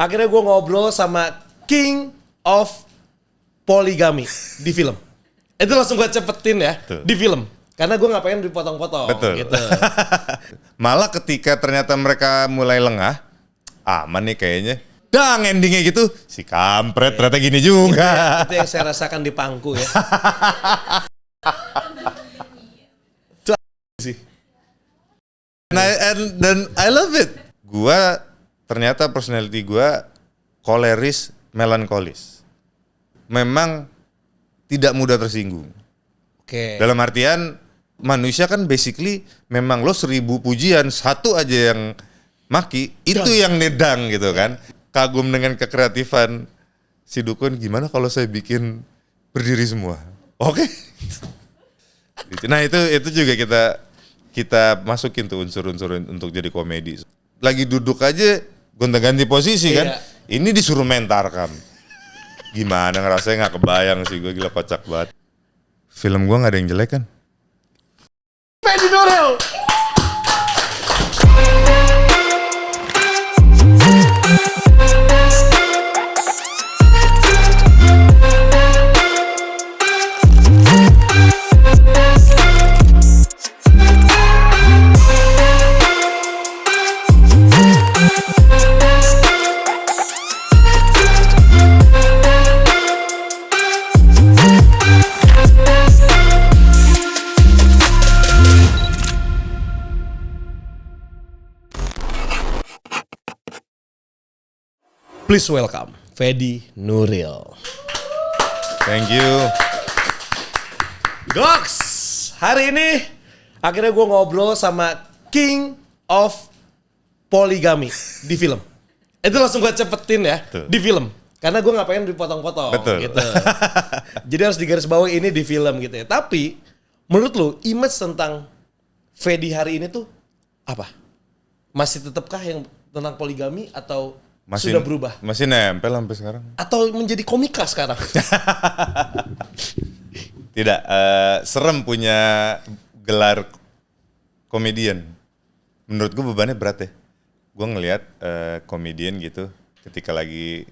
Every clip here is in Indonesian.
Akhirnya gue ngobrol sama King of Polygamy di film. Itu langsung gue cepetin ya. Betul. Di film. Karena gue gak pengen dipotong-potong. Betul. Gitu. Malah ketika ternyata mereka mulai lengah, aman nih kayaknya. Dang endingnya gitu, si kampret ternyata gini juga. Itu yang saya rasakan di pangku ya. Itu sih. Dan I love it. Gua ternyata personality gua koleris, melankolis. Memang tidak mudah tersinggung. Oke. Dalam artian manusia kan basically memang lo 1000 pujian, satu aja yang maki, itu yang nedang gitu kan. Kagum dengan kekreatifan si Dukun, gimana kalau saya bikin berdiri semua? Oke. Nah itu juga kita masukin tuh unsur-unsur untuk jadi komedi. Lagi duduk aja gonta-ganti posisi kan. Ini disuruh mentarkan. Gimana ngerasanya nggak kebayang sih, gue gila kocak banget. Film gue nggak ada yang jelek kan? Fedy Nuril. Please welcome Fedy Nuril. Thank you. Goks, hari ini akhirnya gue ngobrol sama King of Polygamy di film. Itu langsung gue cepetin ya. Betul. Di film. Karena gue gak pengen dipotong-potong. Betul. Gitu. Jadi harus digarisbawahi ini di film gitu ya. Tapi menurut lu image tentang Fedy hari ini tuh apa? Masih tetapkah yang tentang poligami atau sudah berubah? Masih nempel sampai sekarang. Atau menjadi komika sekarang? Tidak, serem punya gelar komedian. Menurut gue bebannya berat ya. Gue ngelihat komedian gitu, ketika lagi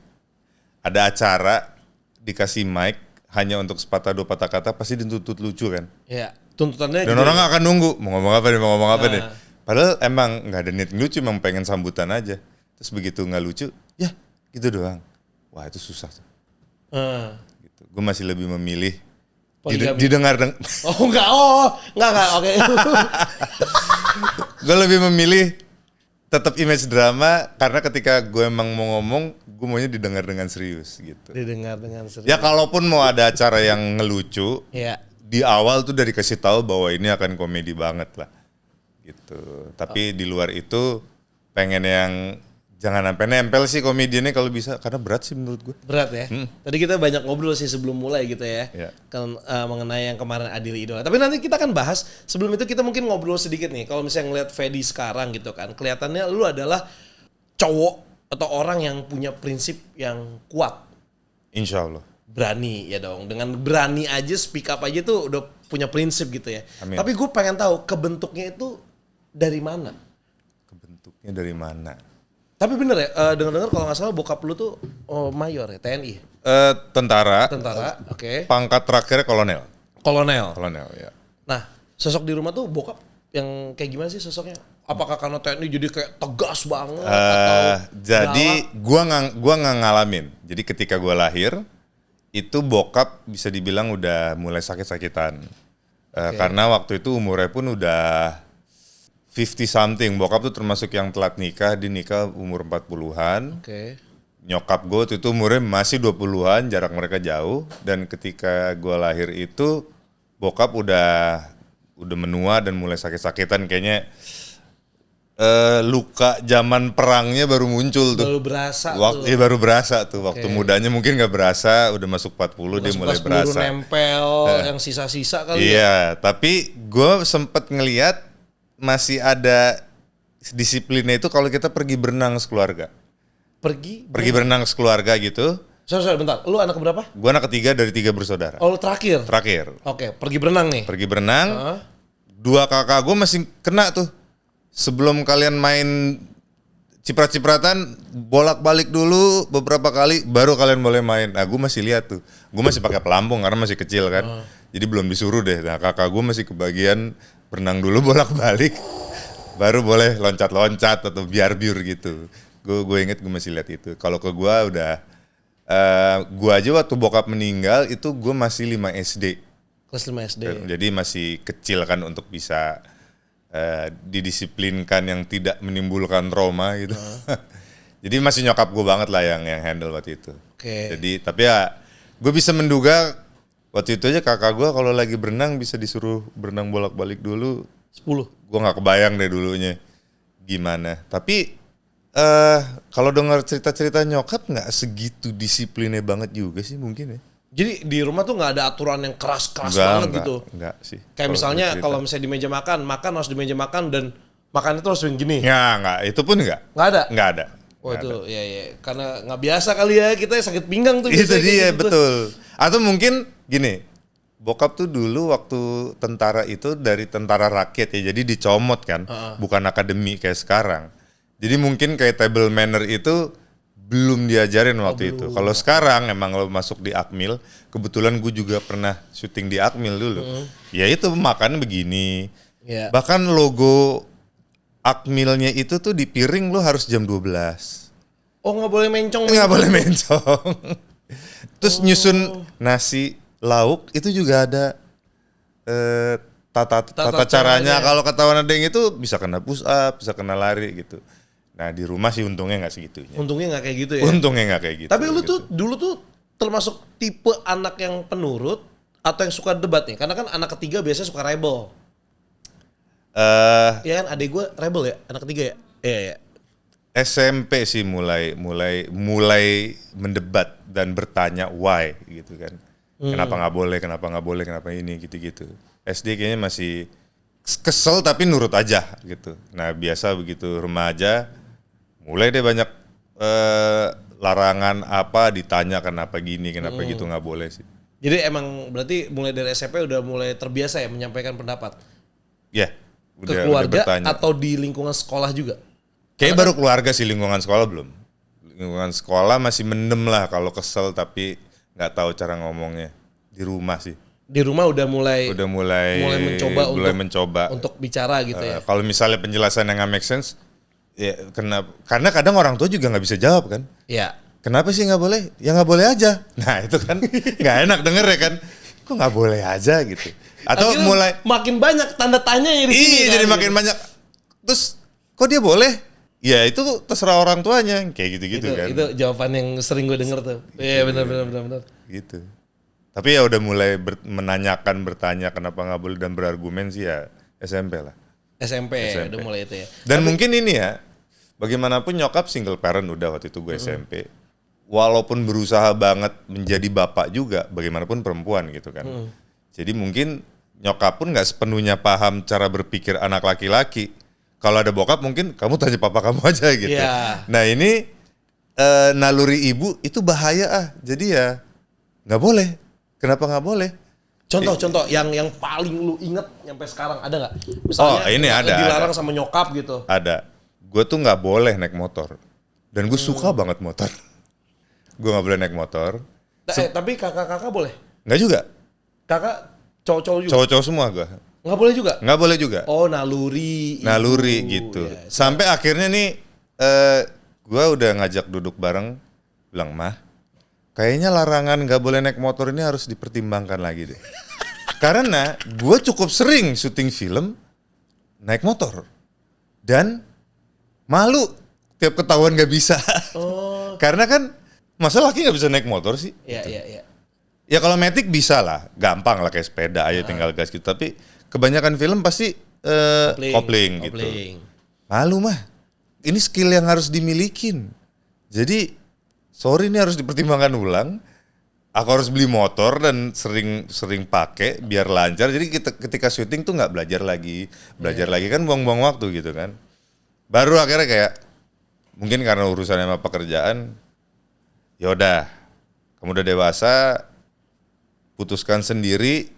ada acara, dikasih mic, hanya untuk sepatah dua patah kata, pasti dituntut lucu kan. Iya, tuntutannya. Dan orang gak akan nunggu, mau ngomong apa nih. Padahal emang gak ada niat lucu, emang pengen sambutan aja. Terus begitu gak lucu, ya gitu doang. Wah itu susah tuh. Gitu. Gue masih lebih memilih didengar. Enggak, oke. Gue lebih memilih tetap image drama, karena ketika gue emang mau ngomong, gue maunya didengar dengan serius gitu. Didengar dengan serius. Ya kalaupun mau ada acara yang ngelucu, di awal tuh dari kasih tahu bahwa ini akan komedi banget lah. Gitu. Tapi di luar itu pengen yang jangan sampai nempel sih komediannya kalau bisa, karena berat sih menurut gue. Berat ya. Tadi kita banyak ngobrol sih sebelum mulai gitu ya. Kan mengenai yang kemarin Adil Idola. Tapi nanti kita akan bahas. Sebelum itu kita mungkin ngobrol sedikit nih. Kalau misalnya ngeliat Fedy sekarang gitu kan, kelihatannya lu adalah cowok atau orang yang punya prinsip yang kuat. Insya Allah. Berani ya dong. Dengan berani aja speak up aja tuh udah punya prinsip gitu ya. Amin. Tapi gue pengen tahu kebentuknya itu dari mana? Kebentuknya dari mana? Tapi bener ya, dengar-dengar kalau nggak salah bokap lu tuh mayor ya, TNI. Tentara, oke. Pangkat terakhirnya kolonel. Kolonel Ya. Nah, sosok di rumah tuh bokap yang kayak gimana sih sosoknya? Apakah karena TNI jadi kayak tegas banget atau jadi gua nggak ngalamin. Jadi ketika gua lahir, itu bokap bisa dibilang udah mulai sakit-sakitan. Karena waktu itu umurnya pun udah 50 something. Bokap tuh termasuk yang telat nikah, dia nikah umur 40-an. Nyokap gue waktu itu umurnya masih 20-an, jarak mereka jauh. Dan ketika gue lahir itu, bokap udah menua dan mulai sakit-sakitan. Kayaknya luka zaman perangnya baru muncul tuh. Baru berasa tuh. Iya baru berasa tuh. Waktu mudanya mungkin gak berasa, udah masuk 40 dia mulai berasa. Nempel, yang sisa-sisa kali ya. Tapi gue sempet ngeliat masih ada disiplinnya itu kalau kita pergi berenang sekeluarga. Pergi berenang sekeluarga gitu. Sorry, bentar. Lu anak berapa? Gua anak ketiga dari 3 bersaudara. Oh, lu terakhir? Terakhir. Oke, pergi berenang nih? Pergi berenang. 2 kakak gue masih kena tuh. Sebelum kalian main ciprat-cipratan bolak-balik dulu beberapa kali baru kalian boleh main. Nah, gue masih lihat tuh. Gue masih pakai pelampung karena masih kecil kan. Jadi belum disuruh deh. Nah, kakak gue masih kebagian berenang dulu bolak-balik. Baru boleh loncat-loncat atau biar-biur gitu. Gue inget gue masih lihat itu. Kalau ke gue udah gue aja waktu bokap meninggal itu gue masih 5 SD. Kelas 5 SD. Jadi masih kecil kan untuk bisa didisiplinkan yang tidak menimbulkan trauma gitu. Jadi masih nyokap gue banget lah yang handle waktu itu. Jadi tapi ya gue bisa menduga waktu itu aja kakak gue kalau lagi berenang bisa disuruh berenang bolak-balik dulu 10. Gue nggak kebayang deh dulunya gimana. Tapi kalau dengar cerita-cerita nyokap nggak segitu disiplinnya banget juga sih mungkin ya. Jadi di rumah tuh nggak ada aturan yang keras-keras banget gitu. Enggak sih. Kayak misalnya kalau misalnya di meja makan harus di meja makan dan makan itu harus begini. Ya enggak, itu pun enggak. Enggak ada. Enggak ada. Oh itu ya karena nggak biasa kali ya kita sakit pinggang tuh. Itu dia gitu betul. Atau mungkin gini, bokap tuh dulu waktu tentara itu dari tentara rakyat ya, jadi dicomot kan, bukan akademi kayak sekarang. Jadi mungkin kayak table manner itu belum diajarin waktu itu. Kalau sekarang emang lo masuk di Akmil, kebetulan gue juga pernah syuting di Akmil dulu. Ya itu makan begini. Yeah. Bahkan logo Akmilnya itu tuh di piring lo harus jam 12. Oh nggak boleh mencong? Nggak boleh mencong. Terus nyusun nasi lauk itu juga ada tata caranya. Kalau ketahuan ada yang itu bisa kena push up, bisa kena lari gitu. Nah di rumah sih untungnya nggak segitunya. Untungnya nggak kayak gitu ya. Untungnya nggak kayak gitu. Tapi lu tuh dulu tuh termasuk tipe anak yang penurut atau yang suka debat nih? Karena kan anak ketiga biasanya suka rebel. Iya kan adek gue rebel ya, anak ketiga ya. Iya. SMP sih mulai mendebat dan bertanya why gitu kan. Kenapa nggak boleh, kenapa ini gitu-gitu. SD kayaknya masih kesel tapi nurut aja gitu. Nah biasa begitu remaja mulai deh banyak larangan apa ditanya kenapa gini, kenapa gitu nggak boleh sih. Jadi emang berarti mulai dari SMP udah mulai terbiasa ya menyampaikan pendapat? Ya, ke keluarga atau di lingkungan sekolah juga? Kayaknya baru keluarga sih, lingkungan sekolah belum. Lingkungan sekolah masih mendem lah kalau kesel tapi nggak tahu cara ngomongnya. Di rumah sih. Di rumah udah mulai mencoba untuk bicara gitu ya. Kalau misalnya penjelasan yang nggak make sense, ya karena kadang orang tua juga nggak bisa jawab kan. Iya. Kenapa sih nggak boleh? Ya nggak boleh aja. Nah itu kan nggak enak denger ya kan. Kok nggak boleh aja gitu. Atau akhirnya mulai makin banyak tanda tanya ya di sini. Iya jadi makin banyak. Terus kok dia boleh? Ya itu terserah orang tuanya kayak gitu-gitu kan. Itu jawaban yang sering gue denger tuh. Iya benar. Gitu. Tapi ya udah mulai bertanya kenapa nggak boleh dan berargumen sih ya SMP lah. SMP. Udah mulai itu ya. Dan mungkin ini ya, bagaimanapun nyokap single parent udah waktu itu gue SMP. Walaupun berusaha banget menjadi bapak juga, bagaimanapun perempuan gitu kan. Jadi mungkin nyokap pun nggak sepenuhnya paham cara berpikir anak laki-laki. Kalau ada bokap mungkin kamu tanya papa kamu aja gitu. Yeah. Nah ini naluri ibu itu bahaya Jadi ya nggak boleh. Kenapa nggak boleh? Contoh yang paling lu inget sampai sekarang ada nggak? Misalnya ini ada. Dilarang sama nyokap gitu. Ada. Gue tuh nggak boleh naik motor. Dan gue suka banget motor. Gue nggak boleh naik motor. Tapi kakak-kakak boleh? Nggak juga. Kakak cowok-cowok juga? Cowok-cowok semua gue. Nggak boleh juga? Nggak boleh juga. Oh naluri gitu. Ya, sampai akhirnya nih gue udah ngajak duduk bareng. Bilang, Mah, kayaknya larangan nggak boleh naik motor ini harus dipertimbangkan lagi deh. Karena gue cukup sering syuting film naik motor. Dan malu tiap ketahuan nggak bisa. Karena kan masa laki nggak bisa naik motor sih? Iya. Ya kalau matic bisa lah, gampang lah kayak sepeda aja tinggal gas gitu. Tapi kebanyakan film pasti kopling gitu. Malu mah, ini skill yang harus dimilikin. Jadi sorry ini harus dipertimbangkan ulang. Aku harus beli motor dan sering pakai biar lancar. Jadi ketika syuting tuh nggak belajar lagi kan buang-buang waktu gitu kan. Baru akhirnya kayak mungkin karena urusan sama pekerjaan, yaudah kamu udah dewasa, putuskan sendiri,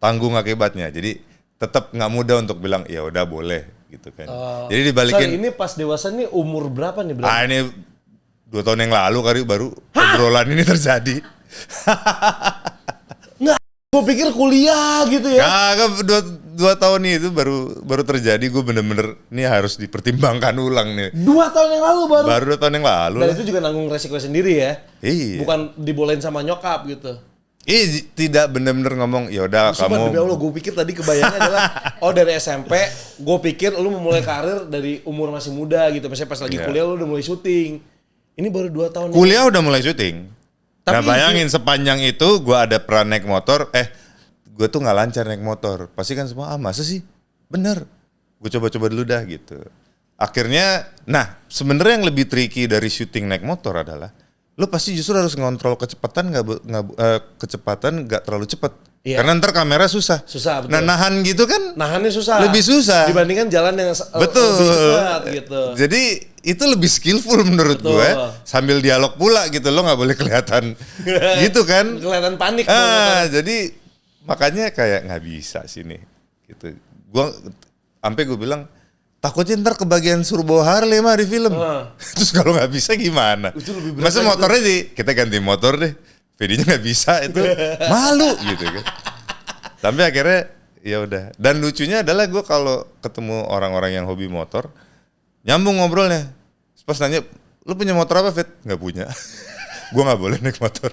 tanggung akibatnya. Jadi tetap nggak mudah untuk bilang ya udah boleh gitu kan. Jadi dibalikin. Ini pas dewasa nih umur berapa nih berarti? Ini 2 tahun yang lalu kali baru obrolan ini terjadi. Nggak, gue pikir kuliah gitu ya. Kagak, 2 tahun itu baru terjadi. Gue bener-bener ini harus dipertimbangkan ulang nih. 2 tahun yang lalu baru? Baru 2 tahun yang lalu. Dan itu juga nanggung resiko sendiri ya? Iya. Bukan dibolehin sama nyokap gitu? Tidak bener-bener ngomong, ya udah kamu. Demi Allah, gue pikir tadi kebayangnya adalah, dari SMP, gue pikir lu memulai karir dari umur masih muda gitu. Misalnya pas lagi kuliah lu udah mulai syuting. Ini baru 2 tahun. Kuliah udah mulai syuting. Nah bayangin sepanjang itu gue ada peran naik motor, gue tuh nggak lancar naik motor. Pasti kan semua, masa sih? Bener. Gue coba-coba dulu dah gitu. Akhirnya, sebenarnya yang lebih tricky dari syuting naik motor adalah, lo pasti justru harus ngontrol kecepatan nggak terlalu cepat. Iya. Karena ntar kamera susah. Susah, betul. Nah nahan gitu kan? Nahannya susah. Lebih susah. Dibandingkan jalan yang betul. Lebih cepat gitu. Jadi itu lebih skillful menurut gue. Sambil dialog pula gitu, lo nggak boleh kelihatan gitu kan? Kelihatan panik. Jadi makanya kayak nggak bisa sini. Gitu. Sampai gue bilang, takutnya ntar kebagian suruh bawa Harley mah di film. Terus kalau nggak bisa gimana? Masa motornya kita ganti motor deh. Vedinya nggak bisa itu. Malu gitu kan. Sampai akhirnya ya udah. Dan lucunya adalah gue kalau ketemu orang-orang yang hobi motor, nyambung ngobrolnya. Pas nanya, lu punya motor apa, Fit? Nggak punya. Gue nggak boleh naik motor.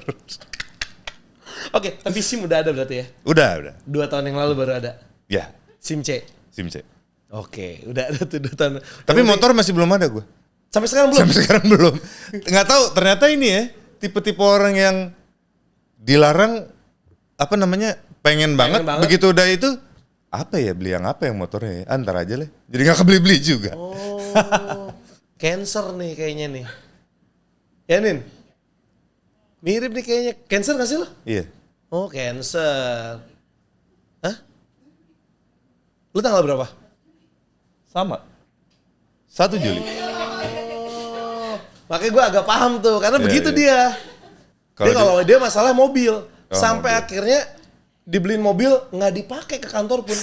Oke, tapi SIM udah ada berarti ya? Udah. 2 tahun yang lalu baru ada? Ya. SIM C? SIM C. Oke, udah ada tuh 2 tahun. Tapi motor masih belum ada gue. Sampai sekarang belum? Sampai sekarang belum. Nggak tahu, ternyata ini ya, tipe-tipe orang yang dilarang, pengen banget. Begitu udah itu, beli yang apa yang motornya ya? Antar aja lah. Jadi nggak kebeli-beli juga. Cancer nih kayaknya nih. Ya Nin? Mirip nih kayaknya. Cancer gak sih lo? Iya. Oh, Cancer. Hah? Lu tanggal berapa? Sama. 1 Juli. Makanya gue agak paham tuh, karena begitu dia. Kalau dia masalah mobil. Sampai akhirnya dibeliin mobil nggak dipakai ke kantor pun.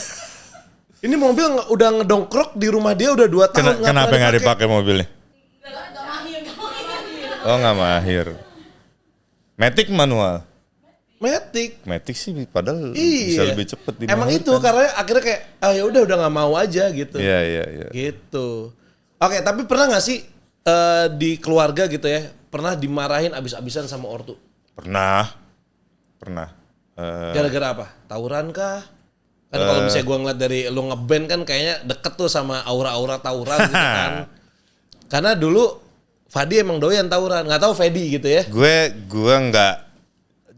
Ini mobil udah ngedongkrok di rumah dia udah 2 tahun. Kenapa nggak dipakai mobilnya? Oh nggak mahir. Matic manual. Matic sih padahal bisa lebih cepet dimahirkan. Emang itu karena akhirnya kayak ya udah nggak mau aja gitu. Iya. Gitu. Oke, tapi pernah nggak sih di keluarga gitu ya pernah dimarahin abis-abisan sama ortu? Pernah. Gara-gara apa? Tawuran kah? Kan kalau misalnya gue ngeliat dari lu ngeband kan kayaknya deket tuh sama aura-aura tawuran gitu kan. Karena dulu Fadi emang doyan tawuran, nggak tahu Fedi gitu ya? Gue nggak,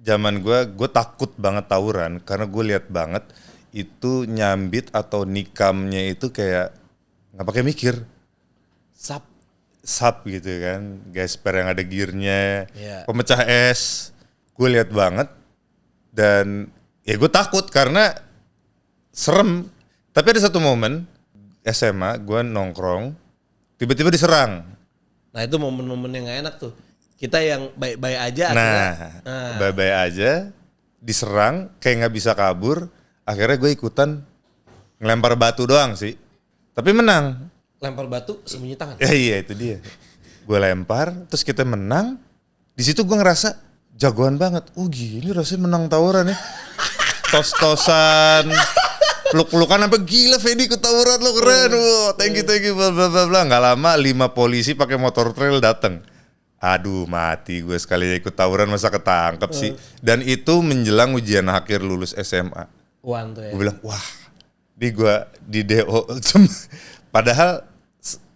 zaman gue takut banget tawuran karena gue lihat banget itu nyambit atau nikamnya itu kayak nggak pakai mikir, sap gitu kan, gesper yang ada gearnya, pemecah es, gue lihat banget dan ya gue takut karena serem. Tapi ada satu momen SMA gue nongkrong, tiba-tiba diserang. Nah itu momen-momen yang gak enak tuh. Kita yang baik-baik aja baik-baik aja, diserang, kayak gak bisa kabur. Akhirnya gue ikutan ngelempar batu doang sih. Tapi menang. Lempar batu sembunyi tangan? Iya itu dia. Gue lempar, terus kita menang. Di situ gue ngerasa jagoan banget. Gini rasanya menang tawuran ya. Tos-tosan. Peluk-pelukan sampai gila Fedi ikut tawuran lo keren. Thank you bla bla bla bla. Enggak lama 5 polisi pakai motor trail datang. Aduh mati gue sekali ikut tawuran masa ketangkep sih. Dan itu menjelang ujian akhir lulus SMA. Gue bilang wah, gue di DO. Padahal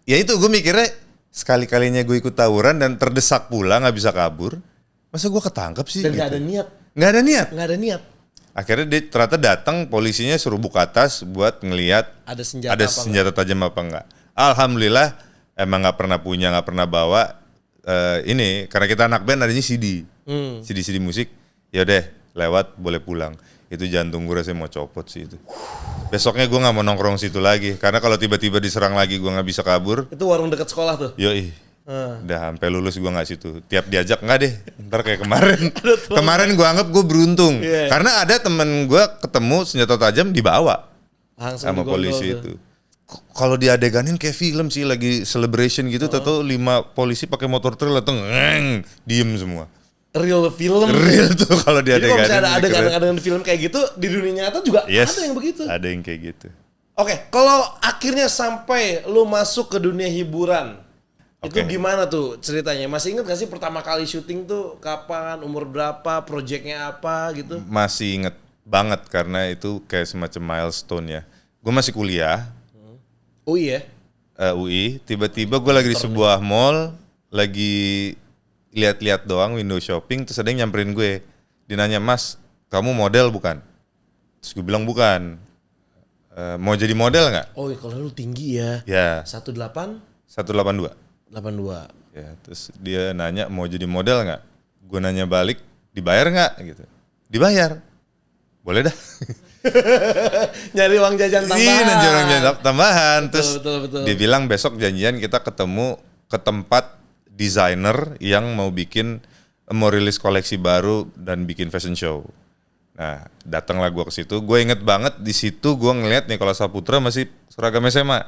ya itu gue mikirnya sekali-kalinya gue ikut tawuran dan terdesak pula nggak bisa kabur. Masa gue ketangkep sih? Dan gitu. Nggak ada niat. Akhirnya dia ternyata datang, polisinya suruh buka tas buat ngelihat ada senjata tajam apa enggak. Alhamdulillah emang nggak pernah punya, nggak pernah bawa. Ini karena kita anak band adanya CD musik. Ya udah lewat boleh pulang. Itu jantung gue rasanya mau copot sih itu. Besoknya gue nggak mau nongkrong situ lagi karena kalau tiba-tiba diserang lagi gue nggak bisa kabur. Itu warung dekat sekolah tuh. Yoi. Udah sampai lulus gue nggak situ. Tiap diajak nggak deh. Ntar kayak kemarin. Kemarin gue anggap gue beruntung. Karena ada temen gue ketemu senjata tajam dibawa sama polisi itu. kalau diadeganin kayak film sih, lagi celebration gitu, tahu 5 polisi pakai motor trail atau diem semua. Real film. Real tuh kalau diadeganin. Jadi kalau misalnya ada adegan film kayak gitu di dunia nyata juga ada yang begitu. Ada yang kayak gitu. Oke, kalau akhirnya sampai lu masuk ke dunia hiburan, itu gimana tuh ceritanya? Masih inget gak sih pertama kali syuting tuh kapan, umur berapa, projectnya apa gitu? Masih inget banget karena itu kayak semacam milestone ya. Gue masih kuliah. UI ya? UI, tiba-tiba gue lagi di sebuah mall, lagi lihat-lihat doang window shopping, terus ada yang nyamperin gue. Dia nanya, "Mas, kamu model bukan?" Terus gue bilang bukan. Mau jadi model nggak? Oh, kalau lu tinggi ya. Ya. 18? 182. 82. Ya, terus dia nanya mau jadi model nggak? Gue nanya balik, dibayar nggak? Gitu. Dibayar. Boleh dah. Nyari uang jajan tambahan. Iya, nyari uang jajan tambahan. Terus betul. dia bilang besok janjian kita ketemu ke tempat desainer yang mau rilis koleksi baru dan bikin fashion show. Nah, datanglah gue ke situ. Gue inget banget di situ gue ngeliat nih kalau Saputra masih seragam SMA.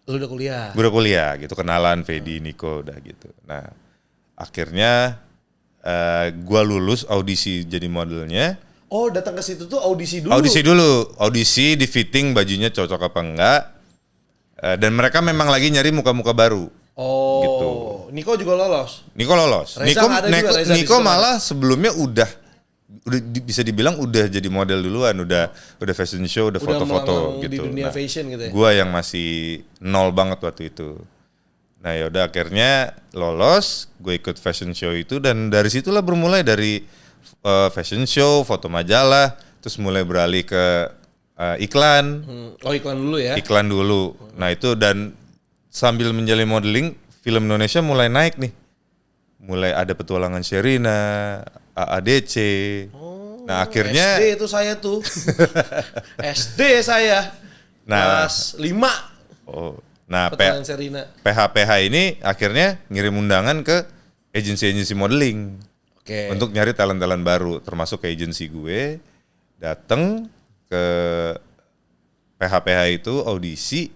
Lu udah kuliah? Gue udah kuliah gitu, kenalan Fedi, Niko udah gitu. Nah, akhirnya gue lulus audisi jadi modelnya. Oh, datang ke situ tuh audisi dulu? Audisi di fitting bajunya cocok apa enggak. Dan mereka memang lagi nyari muka-muka baru. Oh, gitu. Niko juga lolos? Niko lolos. Niko malah sebelumnya udah bisa dibilang udah jadi model duluan, udah fashion show, udah foto-foto gitu. Di dunia fashion gitu ya. Gua yang masih nol banget waktu itu. Nah, yaudah akhirnya lolos, gue ikut fashion show itu dan dari situlah bermulai dari fashion show, foto majalah, terus mulai beralih ke iklan. Oh, iklan dulu ya? Iklan dulu. Nah, itu dan sambil menjalani modeling, film Indonesia mulai naik nih. Mulai ada Petualangan Sherina, AADC. Nah, akhirnya SD itu saya tuh. SD saya. Nah, kelas 5. Oh. Nah, PH ini akhirnya ngirim undangan ke agensi-agensi modeling. Untuk nyari talent-talent baru, termasuk ke agensi gue. Datang ke PH itu audisi.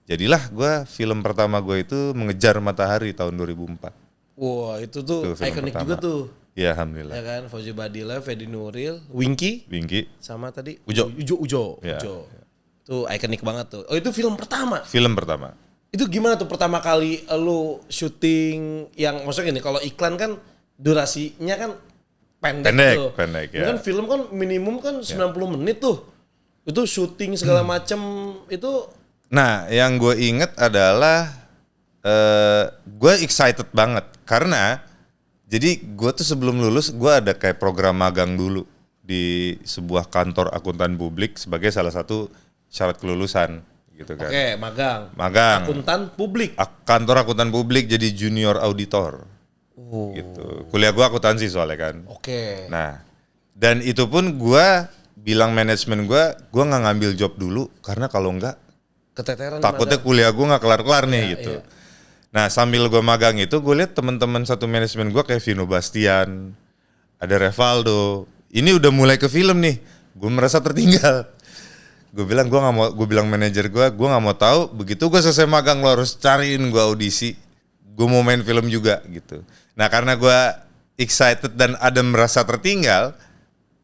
Jadilah gue film pertama gue itu Mengejar Matahari tahun 2004. Wah, itu tuh ikonik juga tuh. Iya, alhamdulillah. Ya kan, Fauzi Badila, Fedi Nuril, Winky, sama tadi Ujo. Ya. Tuh ikonik banget tuh. Oh, itu film pertama? Film pertama. Itu gimana tuh pertama kali lu syuting yang maksudnya gini, kalau iklan kan durasinya kan pendek ya. Kan film kan minimum kan 90 menit tuh. Itu syuting segala macem itu. Nah, yang gue inget adalah gue excited banget karena jadi gue tuh sebelum lulus gue ada kayak program magang dulu di sebuah kantor akuntan publik sebagai salah satu syarat kelulusan gitu kan. Oke, magang. Akuntan publik. Kantor akuntan publik jadi junior auditor. Gitu. Kuliah gue akuntansi soalnya kan. Oke. Nah, dan itu pun gue bilang manajemen gue nggak ngambil job dulu karena kalau enggak keteteran. Takutnya kuliah gue nggak kelar-kelar nih gitu. Iya. Nah, sambil gue magang itu gue lihat teman-teman satu manajemen gue kayak Vino Bastian, ada Revaldo. Ini udah mulai ke film nih. Gue merasa tertinggal. Gue bilang manajer gue nggak mau tahu. Begitu gue selesai magang lo harus cariin gue audisi. Gue mau main film juga gitu. Nah, karena gue excited dan ada merasa tertinggal,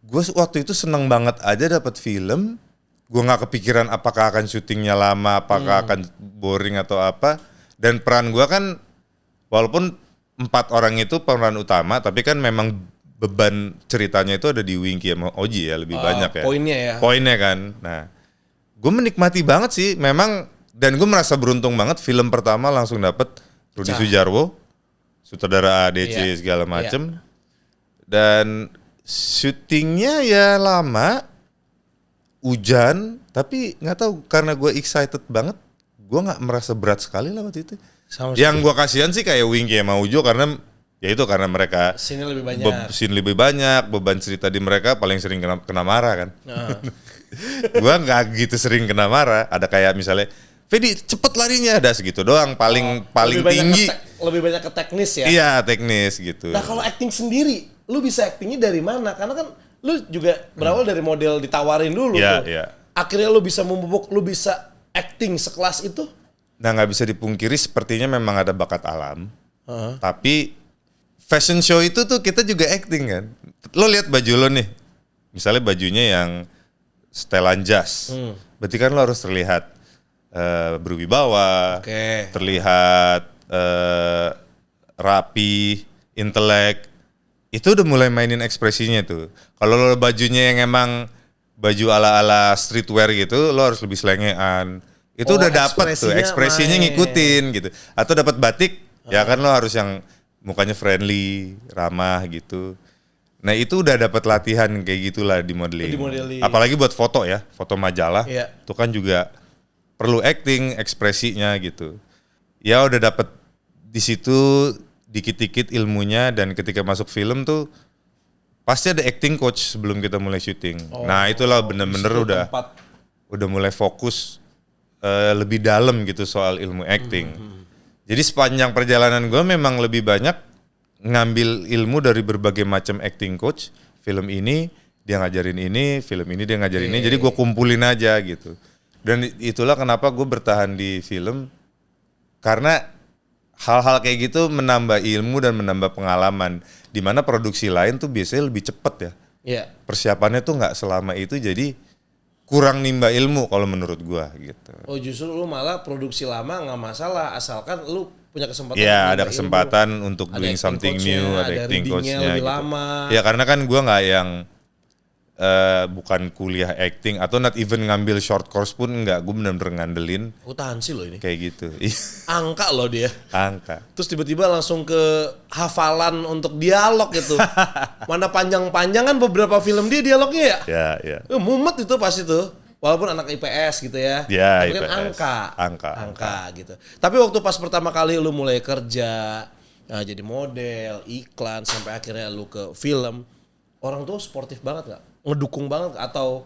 gue waktu itu seneng banget aja dapat film. Gue nggak kepikiran apakah akan syutingnya lama, apakah akan boring atau apa. Dan peran gue kan, walaupun 4 orang itu peran utama, tapi kan memang beban ceritanya itu ada di Winky sama Oji ya, lebih banyak ya. Poinnya kan. Nah, gue menikmati banget sih, memang. Dan gue merasa beruntung banget, film pertama langsung dapet Rudi Sudjarwo, sutradara ADC segala macem. Dan syutingnya ya lama, hujan, tapi nggak tahu karena gue excited banget, gue nggak merasa berat sekali lah waktu itu. Yang gue kasihan sih kayak Winky sama Ujo karena ya itu karena mereka scene lebih banyak, beban cerita di mereka paling sering kena marah kan. Gue nggak gitu sering kena marah. Ada kayak misalnya, Fedi cepet larinya, ada segitu doang paling tinggi. Lebih banyak ke teknis ya? Iya, teknis gitu. Nah, kalau acting sendiri, lu bisa actingnya dari mana? Karena kan lu juga berawal dari model ditawarin dulu tuh. Iya. Akhirnya lu bisa membubuk, lu bisa acting sekelas itu? Nah, nggak bisa dipungkiri sepertinya memang ada bakat alam. Tapi fashion show itu tuh kita juga acting kan. Lo lihat baju lo nih. Misalnya bajunya yang setelan jas. Berarti kan lo harus terlihat berwibawa, terlihat rapi, intelek. Itu udah mulai mainin ekspresinya tuh. Kalau lo bajunya yang emang baju ala-ala streetwear gitu, lo harus lebih selengean. Itu udah dapat tuh, ekspresinya ngikutin gitu. Atau dapat batik, ya kan lo harus yang mukanya friendly, ramah gitu. Nah itu udah dapat latihan kayak gitulah di modeling. Apalagi buat foto ya, foto majalah. Itu kan juga perlu acting, ekspresinya gitu. Ya udah dapat di situ dikit-dikit ilmunya, dan ketika masuk film tuh pasti ada acting coach sebelum kita mulai syuting. Nah itulah bener-bener udah mulai fokus lebih dalam gitu soal ilmu acting. Jadi sepanjang perjalanan gue memang lebih banyak ngambil ilmu dari berbagai macam acting coach. Film ini dia ngajarin ini, film ini dia ngajarin ini. Jadi gue kumpulin aja gitu. Dan itulah kenapa gue bertahan di film, karena hal-hal kayak gitu menambah ilmu dan menambah pengalaman. Di mana produksi lain tuh biasanya lebih cepat ya. Persiapannya tuh nggak selama itu, jadi kurang nimba ilmu kalau menurut gua gitu. Oh justru lu malah produksi lama nggak masalah, asalkan lu punya kesempatan. Ya ada kesempatan ilmu, untuk doing something new, ada acting coachnya gitu. Lama. Ya karena kan gua nggak yang bukan kuliah acting atau not even ngambil short course pun enggak, gue bener-bener ngandelin. Akuntansi loh ini. Kayak gitu. Angka loh dia. Angka. Terus tiba-tiba langsung ke hafalan untuk dialog gitu. Mana panjang-panjang kan beberapa film dia dialognya ya. Ya. Mumet itu pasti tuh. Walaupun anak IPS gitu ya. Ya, tapi kan IPS. Angka gitu. Tapi waktu pas pertama kali lu mulai kerja, jadi model, iklan, sampai akhirnya lu ke film, orang tuh sportif banget gak? Ngedukung banget atau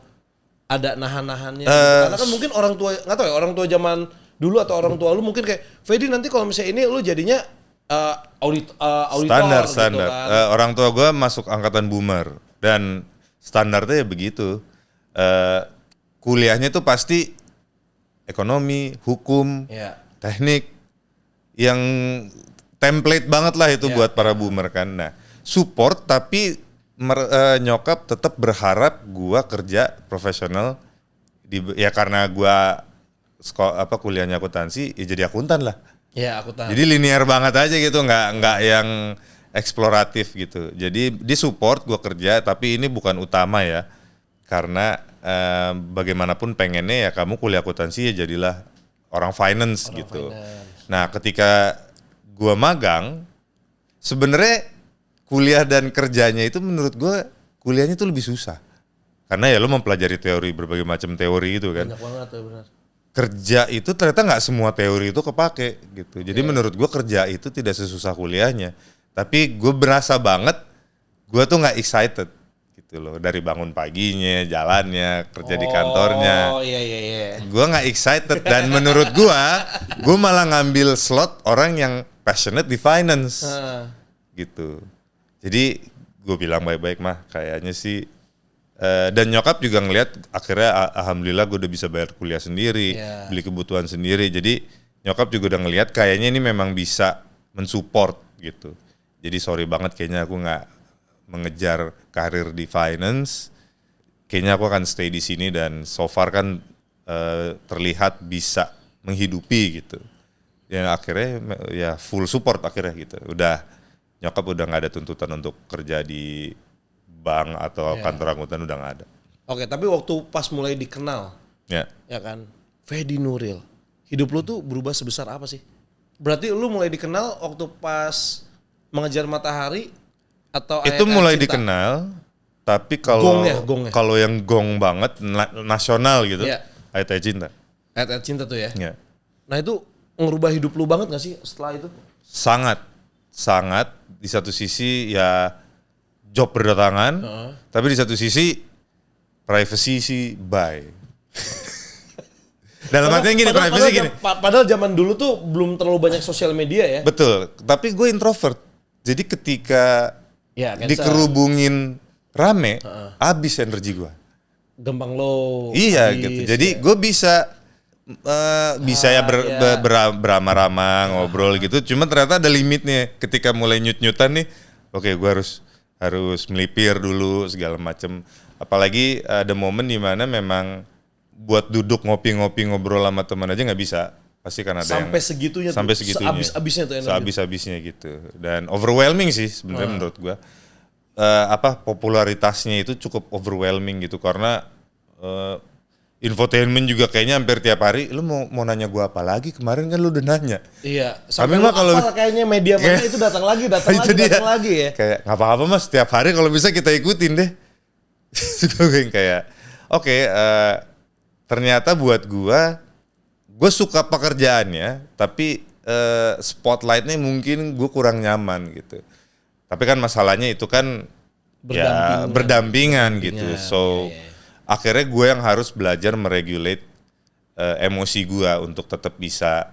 ada nahan-nahannya gitu? Karena kan mungkin orang tua, nggak tahu ya, orang tua zaman dulu atau orang tua lu mungkin kayak Fedi nanti kalau misalnya ini lu jadinya auditor standar. Gitu kan. Orang tua gue masuk angkatan boomer dan standarnya ya begitu. Kuliahnya tuh pasti ekonomi, hukum, teknik, yang template banget lah itu buat para boomer kan. Nah support tapi nyokap tetap berharap gua kerja profesional ya karena gua kuliahnya akuntansi ya jadi akuntan lah. Ya akuntan. Jadi linear banget aja gitu, nggak yang eksploratif gitu. Jadi di support gua kerja, tapi ini bukan utama ya. Karena bagaimanapun pengennya ya kamu kuliah akuntansi ya jadilah orang finance gitu. Nah, ketika gua magang sebenarnya kuliah dan kerjanya itu menurut gue kuliahnya itu lebih susah. Karena ya lo mempelajari teori, berbagai macam teori itu kan. Banyak banget ya benar. Kerja itu ternyata nggak semua teori itu kepake gitu. Jadi menurut gue kerja itu tidak sesusah kuliahnya. Tapi gue berasa banget gue tuh nggak excited gitu loh. Dari bangun paginya, jalannya, kerja di kantornya. Oh iya. Gue nggak excited dan menurut gue malah ngambil slot orang yang passionate di finance gitu. Jadi gue bilang baik-baik mah kayaknya sih, dan nyokap juga ngelihat akhirnya alhamdulillah gue udah bisa bayar kuliah sendiri, beli kebutuhan sendiri. Jadi nyokap juga udah ngelihat kayaknya ini memang bisa mensupport gitu. Jadi sorry banget kayaknya aku nggak mengejar karir di finance. Kayaknya aku akan stay di sini dan so far kan terlihat bisa menghidupi gitu. Ya akhirnya ya full support akhirnya gitu. Nyokap udah nggak ada tuntutan untuk kerja di bank atau kantor akuntan, udah nggak ada. Oke, tapi waktu pas mulai dikenal, ya kan, Fedi Nuril, hidup lu tuh berubah sebesar apa sih? Berarti lu mulai dikenal waktu pas Mengejar Matahari atau itu mulai cinta? Dikenal, tapi kalau kalau yang gong banget nasional gitu, Ayat-Ayat Cinta. Ayat-Ayat Cinta tuh ya. Nah itu ngerubah hidup lu banget nggak sih setelah itu? Sangat. Di satu sisi ya job berdatangan, tapi di satu sisi privacy sih bye. Dalam artinya gini, privacy gini. Padahal zaman dulu tuh belum terlalu banyak sosial media ya. Betul, tapi gue introvert. Jadi ketika dikerubungin rame, habis energi gue. Gampang low. Iya gitu. Jadi gue bisa bisa ya beramah-ramah ngobrol gitu. Cuma ternyata ada limitnya. Ketika mulai nyut-nyutan nih, oke, gue harus melipir dulu segala macem. Apalagi ada momen di mana memang buat duduk ngopi-ngopi ngobrol sama teman aja nggak bisa. Pasti kan ada sampai segitunya seabis-abisnya tuh seabis-abisnya gitu. Dan overwhelming sih sebenarnya menurut gue. Popularitasnya itu cukup overwhelming gitu karena infotainment juga kayaknya hampir tiap hari. Lu mau nanya gua apa lagi? Kemarin kan lu udah nanya. Iya. Sampai lu kalau kayaknya media mana itu datang lagi ya. Kayak nggak apa-apa mas. Setiap hari kalau bisa kita ikutin deh. Gue kayak oke, ternyata buat gue suka pekerjaannya, tapi spotlightnya mungkin gue kurang nyaman gitu. Tapi kan masalahnya itu kan berdampingan gitu. So akhirnya gue yang harus belajar meregulate emosi gue untuk tetap bisa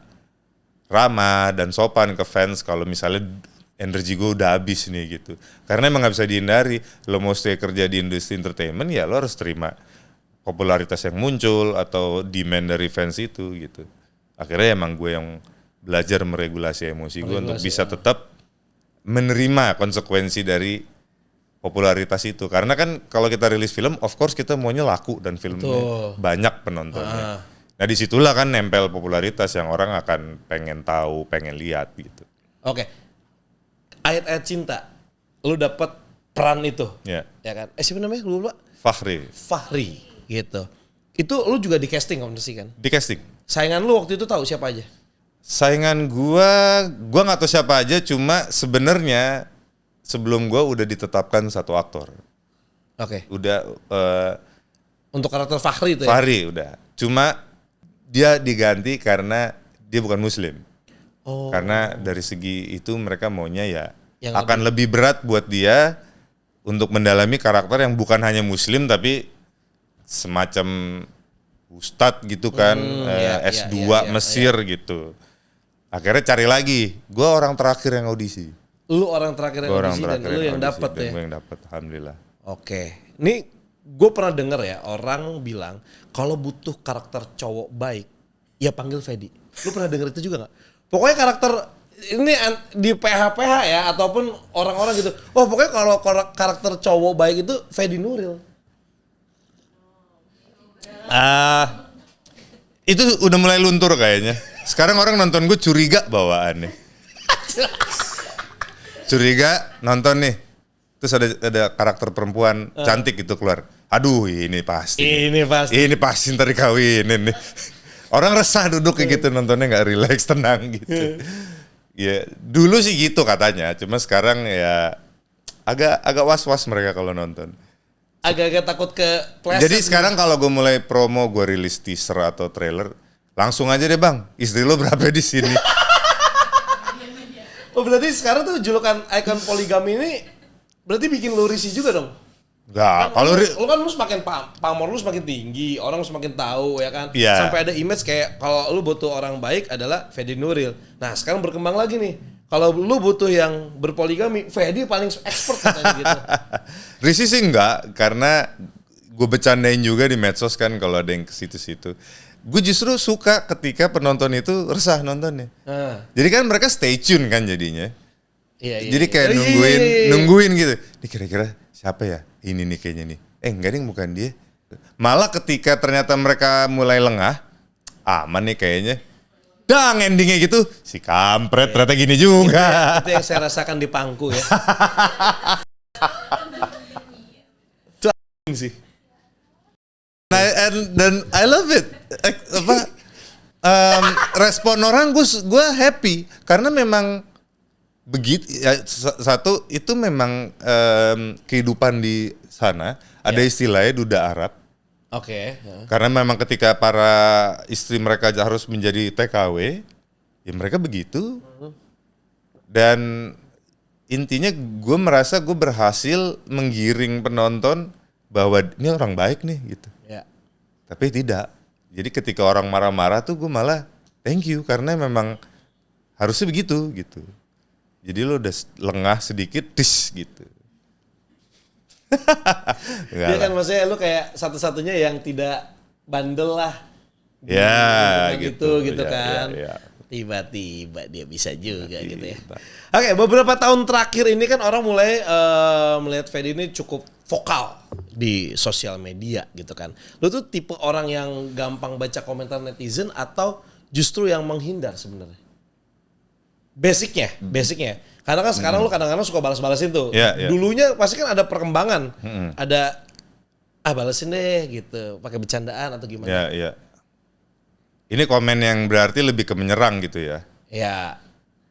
ramah dan sopan ke fans kalau misalnya energi gue udah habis nih gitu. Karena emang gak bisa dihindari, lo mau stay kerja di industri entertainment ya lo harus terima popularitas yang muncul atau demand dari fans itu gitu. Akhirnya emang gue yang belajar meregulasi emosi gue untuk bisa tetap menerima konsekuensi dari popularitas itu. Karena kan kalau kita rilis film, of course kita maunya laku dan filmnya banyak penontonnya. Nah disitulah kan nempel popularitas yang orang akan pengen tahu, pengen lihat gitu. Oke. Ayat-ayat cinta, lu dapat peran itu, ya kan? Siapa namanya? Lu lupa? Fahri, gitu. Itu lu juga di casting kan? Di casting. Saingan lu waktu itu tahu siapa aja? Saingan gua nggak tahu siapa aja, cuma sebenarnya sebelum gua udah ditetapkan satu aktor. Oke. Udah. Untuk karakter Fahri itu ya? Fahri udah. Cuma dia diganti karena dia bukan Muslim. Karena dari segi itu mereka maunya yang akan lebih berat buat dia untuk mendalami karakter yang bukan hanya Muslim tapi semacam ustadz gitu kan, S2 Mesir gitu. Akhirnya cari lagi. Gue orang terakhir yang audisi. Lu orang terakhir yang audisi dan lu yang dapat ya? Gue yang dapat, alhamdulillah. Oke. Ini gue pernah denger ya orang bilang kalau butuh karakter cowok baik, ya panggil Fedi. Lu pernah denger itu juga gak? Pokoknya karakter ini di PH-PH ya ataupun orang-orang gitu. Pokoknya kalau karakter cowok baik itu Fedi Nuril. Itu udah mulai luntur kayaknya. Sekarang orang nonton gue curiga bawaannya. Curiga nonton nih. Terus ada karakter perempuan cantik gitu keluar. Aduh ini pasti ntar dikawinin nih. Orang resah duduk kayak gitu nontonnya nggak relax, tenang gitu. Ya dulu sih gitu katanya, cuma sekarang ya agak was-was mereka kalau nonton. Agak-agak takut ke pleset. Jadi sekarang kalau gue mulai promo, gue rilis teaser atau trailer, langsung aja deh bang, istri lo berapa di sini? Berarti sekarang tuh julukan ikon poligami ini berarti bikin lo risih juga dong? Enggak, kalau lu semakin pamor lu semakin tinggi, orang semakin tahu ya kan. Yeah. Sampai ada image kayak kalau lu butuh orang baik adalah Fedi Nuril. Nah, sekarang berkembang lagi nih. Kalau lu butuh yang berpoligami, Fedi paling expert katanya gitu. Risih sih enggak, karena gue bercandain juga di medsos kan kalau ada yang ke situ-situ. Gue justru suka ketika penonton itu resah nontonnya. Jadi kan mereka stay tune kan jadinya. Jadi kayak nungguin gitu. Ini kira-kira siapa ya? Ini nih kayaknya nih. Enggak nih bukan dia. Malah ketika ternyata mereka mulai lengah, aman nih kayaknya. Dang endingnya gitu, si kampret ternyata gini juga. Itu yang saya rasakan di Pangku ya. Itu sih. Dan I love it. Respon orang gue happy karena memang begitu ya, satu itu memang kehidupan di sana ada istilahnya duda Arab. Oke. Karena memang ketika para istri mereka harus menjadi TKW, ya mereka begitu. Dan intinya gue merasa gue berhasil menggiring penonton bahwa ini orang baik nih gitu. Ya. Tapi tidak. Jadi ketika orang marah-marah tuh gue malah thank you karena memang harusnya begitu gitu. Jadi lo udah lengah sedikit, gitu. Dia kan maksudnya lu kayak satu-satunya yang tidak bandel lah. Ya, gitu ya, kan. ya. Tiba-tiba dia bisa juga gitu ya. Oke, beberapa tahun terakhir ini kan orang mulai melihat Fedi ini cukup vokal di sosial media gitu kan. Lu tuh tipe orang yang gampang baca komentar netizen atau justru yang menghindar sebenarnya? Basicnya. Karena kan sekarang lu kadang-kadang suka balas-balasin tuh. Dulunya pasti kan ada perkembangan. Ada balesin deh gitu, pakai bercandaan atau gimana? Iya. Ini komen yang berarti lebih ke menyerang gitu ya. Ya.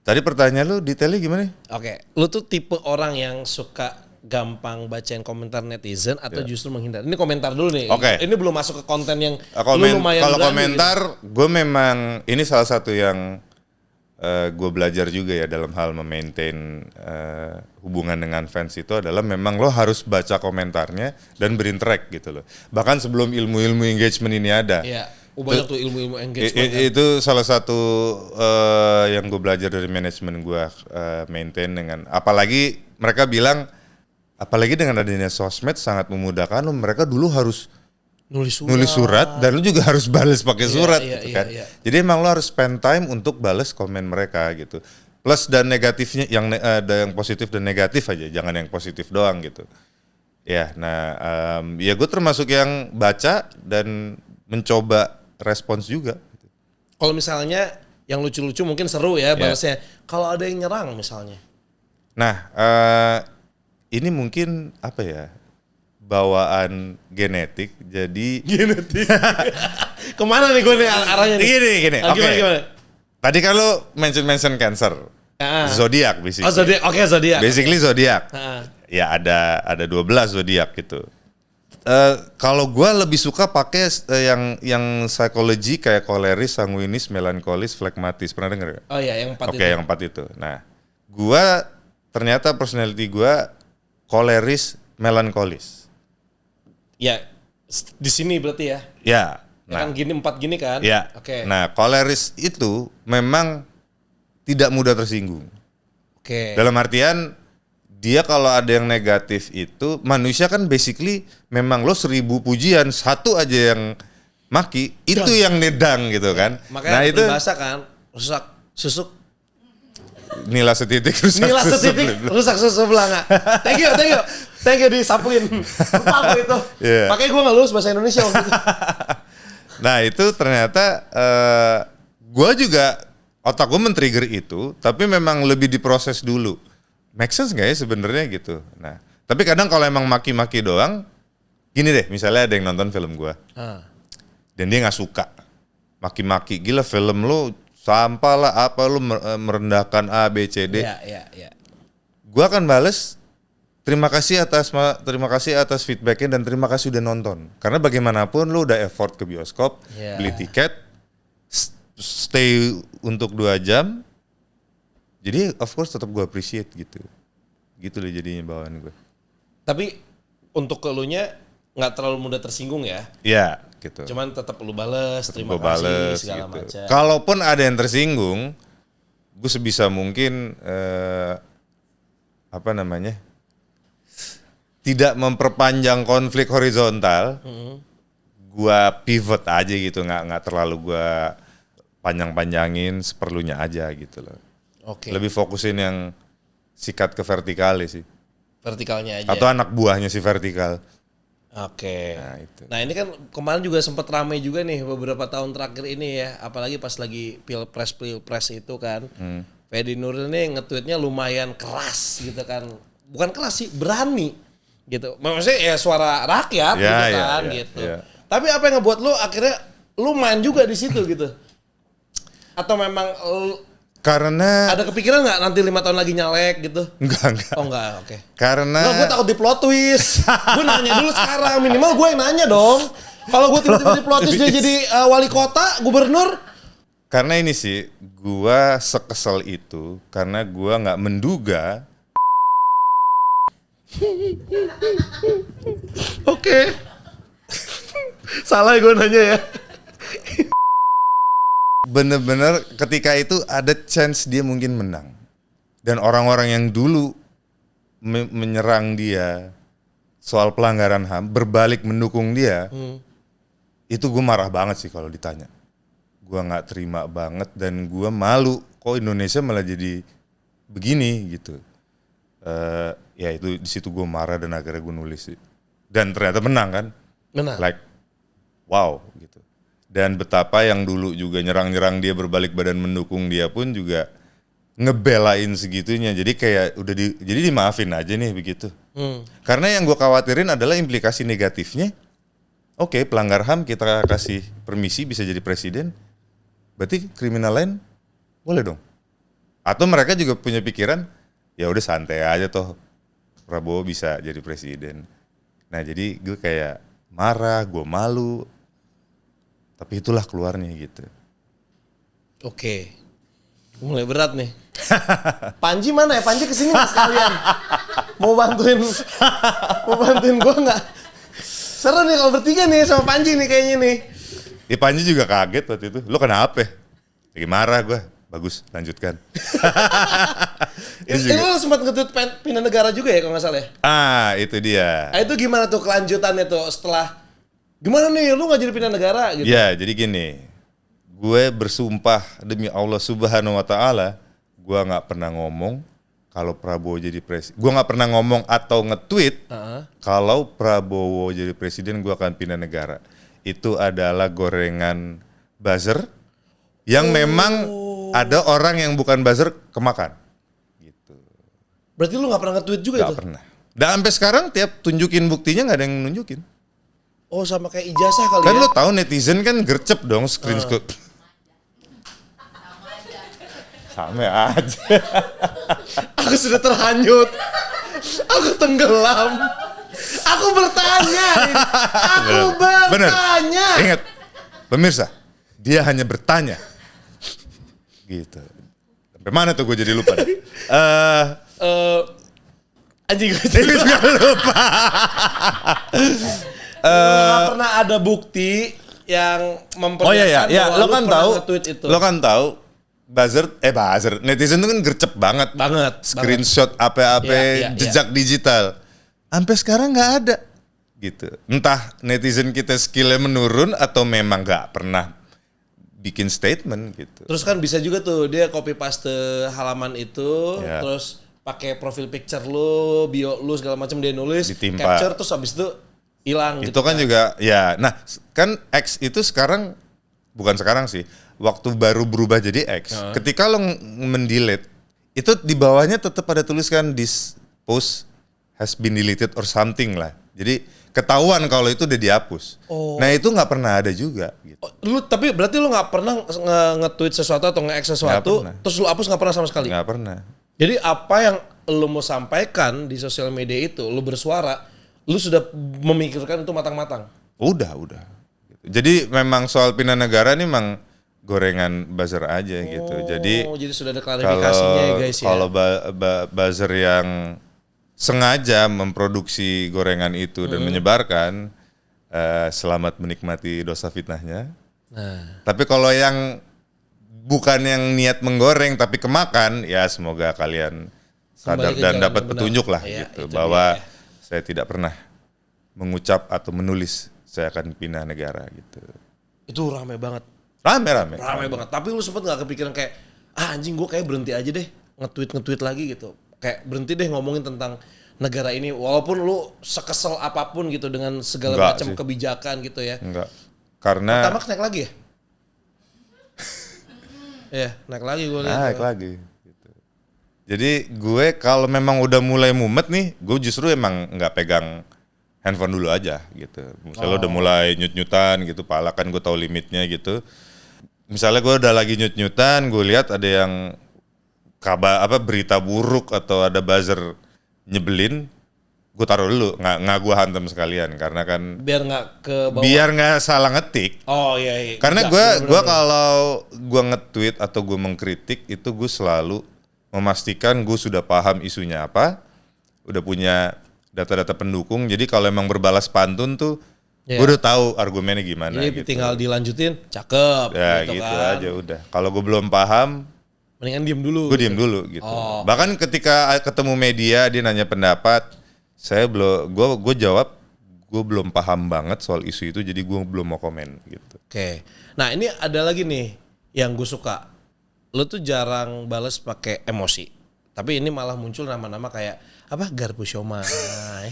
Tadi pertanyaan lu detailnya gimana? Oke, lu tuh tipe orang yang suka gampang bacain komentar netizen atau justru menghindar? Ini komentar dulu nih. Oke. Ini belum masuk ke konten yang lu lumayan kalau berani komentar, gitu. gue memang ini salah satu yang gue belajar juga ya dalam hal memaintain hubungan dengan fans itu adalah memang lo harus baca komentarnya dan berinteract gitu loh. Bahkan sebelum ilmu-ilmu engagement ini ada. Iya. Banyak tuh ilmu-ilmu engagement. Itu salah satu yang gue belajar dari manajemen gue maintain dengan, apalagi mereka bilang, apalagi dengan adanya sosmed sangat memudahkan lo. Mereka dulu harus nulis surat dan lu juga harus balas pakai surat gitu kan. Jadi emang lo harus spend time untuk balas komen mereka gitu. Plus dan negatifnya yang ada yang positif dan negatif aja, jangan yang positif doang gitu. Ya, nah ya gue termasuk yang baca dan mencoba respons juga. Kalau misalnya yang lucu-lucu mungkin seru ya balasnya. Kalau ada yang nyerang misalnya. Nah, ini mungkin apa ya? Bawaan genetik, jadi kemana nih gue nih arahnya nih? Gini. Gimana? Tadi kan lo mention cancer, zodiak basically. Oh zodiak, oke zodiak. Basically zodiak. Ya ada 12 zodiak gitu. Kalau gue lebih suka pakai yang psikologi kayak koleris, sanguinis, melankolis, flekmatis. Pernah denger gak? Oh iya, yang 4 itu. Oke, yang 4 itu. Nah, gue ternyata personality gue koleris, melankolis. Ya, di sini berarti ya. Ya. Nah, kan gini 4 gini kan? Ya. Oke. Nah, koleris itu memang tidak mudah tersinggung. Oke. Dalam artian dia kalau ada yang negatif itu, manusia kan basically memang lo 1000 pujian, satu aja yang maki, itu yang nedang gitu kan. Makanya nah, itu bahasa kan, rusak susuk. Nila setitik rusak susu belanga. Thank you disapuin. Lupa aku itu. Yeah. Makanya gue nggak lulus bahasa Indonesia waktu itu. Nah itu ternyata gue juga otak gue men-trigger itu, tapi memang lebih diproses dulu. Make sense nggak ya sebenarnya gitu. Nah tapi kadang kalau emang maki-maki doang, gini deh, misalnya ada yang nonton film gue, dan dia nggak suka, maki-maki, gila film lo sampah lah, apa lo merendahkan A, B, C, D. Iya. Gue akan bales, terima kasih atas feedbacknya dan terima kasih udah nonton. Karena bagaimanapun lo udah effort ke bioskop, beli tiket, stay untuk 2 jam. Jadi of course tetap gue appreciate gitu. Gitu deh jadinya bawaan gue. Tapi untuk kelunya nggak terlalu mudah tersinggung ya? Iya gitu. Cuman tetap lu bales, terima kasih segala gitu. macam. Kalaupun ada yang tersinggung, gue sebisa mungkin tidak memperpanjang konflik horizontal. Gua pivot aja gitu, nggak terlalu gua panjang-panjangin, seperlunya aja gitu loh. Oke. Lebih fokusin yang sikat ke vertikal sih. Vertikalnya aja. Atau anak buahnya si vertikal. Oke. Nah, itu. Nah ini kan kemarin juga sempat ramai juga nih beberapa tahun terakhir ini ya, apalagi pas lagi pilpres itu kan. Fedi Nuril nih nge-tweetnya lumayan keras gitu kan. Bukan keras sih, berani gitu. Maksudnya ya suara rakyat gitu kan gitu. Tapi apa yang ngebuat lu akhirnya lu main juga di situ gitu? Atau memang karena ada kepikiran nggak nanti 5 tahun lagi nyalek gitu? Enggak. Oh enggak, oke. Karena gue takut di plot twist. Gue nanya dulu sekarang, minimal gue yang nanya dong. Kalau gue tiba-tiba di plot twist dia jadi wali kota, gubernur. Karena ini sih, gue sekesel itu karena gue nggak menduga. Oke. Salah gue nanya ya. Bener-bener ketika itu ada chance dia mungkin menang. Dan orang-orang yang dulu menyerang dia soal pelanggaran HAM berbalik mendukung dia. Itu gue marah banget sih kalau ditanya. gue nggak terima banget dan gue malu kok Indonesia malah jadi begini gitu. Ya itu di situ gue marah dan akhirnya gue nulis sih. Dan ternyata menang kan. Menang. Like wow gitu. Dan betapa yang dulu juga nyerang-nyerang dia berbalik badan mendukung dia pun juga ngebelain segitunya. Jadi kayak udah jadi dimaafin aja nih begitu. Karena yang gue khawatirin adalah implikasi negatifnya. Oke, pelanggar HAM kita kasih permisi bisa jadi presiden. Berarti kriminal lain boleh dong. Atau mereka juga punya pikiran, ya udah santai aja toh Prabowo bisa jadi presiden. Nah jadi gue kayak marah, gue malu, tapi itulah keluarnya gitu. Oke, mulai berat nih. Panji mana ya? Panji kesini nggak sekalian? Mau bantuin gue nggak? Seru nih kalau bertiga nih sama Panji nih kayaknya nih. Ya Panji juga kaget waktu itu. Lo kenapa? Lagi marah gue. Bagus, lanjutkan. Itu lo sempat nge-tweet pindah negara juga ya kalau nggak salah ya? Itu dia. Itu gimana tuh kelanjutannya tuh setelah gimana nih lu nggak jadi pindah negara gitu? Ya jadi gini, gue bersumpah demi Allah Subhanahu Wa Taala, gue nggak pernah ngomong kalau Prabowo jadi presiden. Gue nggak pernah ngomong atau nge-tweet kalau Prabowo jadi presiden gue akan pindah negara. Itu adalah gorengan buzzer yang memang ada orang yang bukan buzzer kemakan. Gitu. Berarti lu nggak pernah nge-tweet juga itu? Nggak pernah. Dan sampai sekarang tiap tunjukin buktinya nggak ada yang nunjukin. Oh sama kayak ijazah kali Kan ya? lo tahu netizen kan gercep dong screenshot. Sama aja. Aku sudah terhanyut. Aku tenggelam. Aku bertanya. Aku bertanya. Bener. Ingat, pemirsa, dia hanya bertanya. Gitu. Sampai mana tuh gue jadi lupa. Anjing gue jadi lupa. Gak pernah ada bukti yang memperlihatkan bahwa lo kan tahu, nge-tweet itu. lo kan tahu buzzer netizen itu kan gercep banget screenshot apa-apa jejak digital sampai sekarang nggak ada gitu, entah netizen kita skillnya menurun atau memang nggak pernah bikin statement gitu. Terus kan bisa juga tuh dia copy paste halaman itu terus pakai profil picture lu, bio lu segala macam dia nulis, ditimpa. Capture terus habis itu hilang itu gitu kan juga ya. Nah kan X itu sekarang bukan sekarang sih, waktu baru berubah jadi X. Ketika lo mendelete itu di bawahnya tetap ada tuliskan this post has been deleted or something lah. Jadi ketahuan kalau itu udah dihapus. Nah itu nggak pernah ada juga. Gitu. Lu tapi berarti lu nggak pernah nge-tweet sesuatu atau nge-X sesuatu terus lu hapus nggak pernah sama sekali? Nggak pernah. Jadi apa yang lu mau sampaikan di sosial media itu, lu bersuara, lu sudah memikirkan itu matang-matang? Udah. Jadi memang soal pindah negara nih memang gorengan buzzer aja gitu. Jadi sudah ada klarifikasinya ya guys ya. Kalau buzzer yang sengaja memproduksi gorengan itu dan menyebarkan, selamat menikmati dosa fitnahnya. Nah. Tapi kalau yang bukan yang niat menggoreng tapi kemakan, ya semoga kalian sadar dan dapat petunjuk lah gitu bahwa saya tidak pernah mengucap atau menulis saya akan pindah negara gitu. Itu rame banget. Rame Banget. Tapi lu sempet nggak kepikiran kayak anjing gue kayak berhenti aja deh nge-tweet lagi gitu. Kayak berhenti deh ngomongin tentang negara ini walaupun lu sekesel apapun gitu dengan segala macam kebijakan gitu ya. Enggak. Karena pertama naik lagi ya? Iya, naik lagi gue lihat. Naik lagi gitu. Jadi gue kalau memang udah mulai mumet nih, gue justru emang nggak pegang handphone dulu aja gitu. Misalnya udah mulai nyut-nyutan gitu, pala kan gue tahu limitnya gitu. Misalnya gue udah lagi nyut-nyutan, gue lihat ada yang berita buruk atau ada buzzer nyebelin, gue taruh dulu, nggak gue hantam sekalian karena kan biar nggak ke bawah. Biar nggak salah ngetik. Oh iya. Karena gue kalau gue nge-tweet atau gue mengkritik itu gue selalu memastikan gue sudah paham isunya apa, udah punya data-data pendukung. Jadi kalau emang berbalas pantun tuh, gue udah tahu argumennya gimana. Jadi gitu. tinggal dilanjutin, cakep. Ya gitu kan. Aja udah. Kalau gue belum paham, mendingan diem dulu. Gue diem dulu gitu. Bahkan ketika ketemu media dia nanya pendapat, gue jawab gue belum paham banget soal isu itu, jadi gue belum mau komen gitu. Oke. Nah ini ada lagi nih yang gue suka. Lo tuh jarang bales pakai emosi. Tapi ini malah muncul nama-nama kayak apa? Garpu siomay,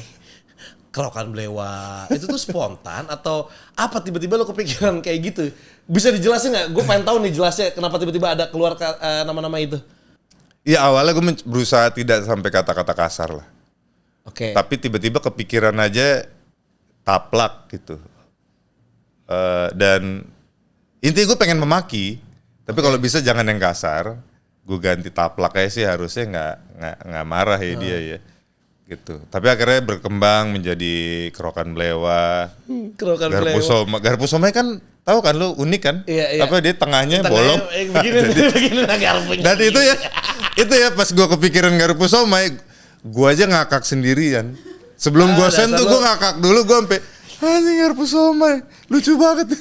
kerokan belewa. Itu tuh spontan atau apa tiba-tiba lo kepikiran kayak gitu? Bisa dijelasin nggak? Gue pengen tahu nih jelasnya kenapa tiba-tiba ada keluar nama-nama itu. Ya awalnya gue berusaha tidak sampai kata-kata kasar lah. Oke. Tapi tiba-tiba kepikiran aja taplak gitu. Dan intinya gue pengen memaki. Tapi kalau bisa jangan yang kasar. Gue ganti taplak aja sih harusnya nggak marah ya dia ya. Gitu. Tapi akhirnya berkembang menjadi kerokan belewa. Kerokan belewa. Garpu somai kan tahu kan lu unik kan? Iya. Apa dia tengahnya bolong. Begini garpunya. Dan itu ya pas gue kepikiran garpu somai, gue aja ngakak sendirian. Sebelum gue send tuh gue ngakak dulu, gue sampai anjing garpu somai, lucu banget.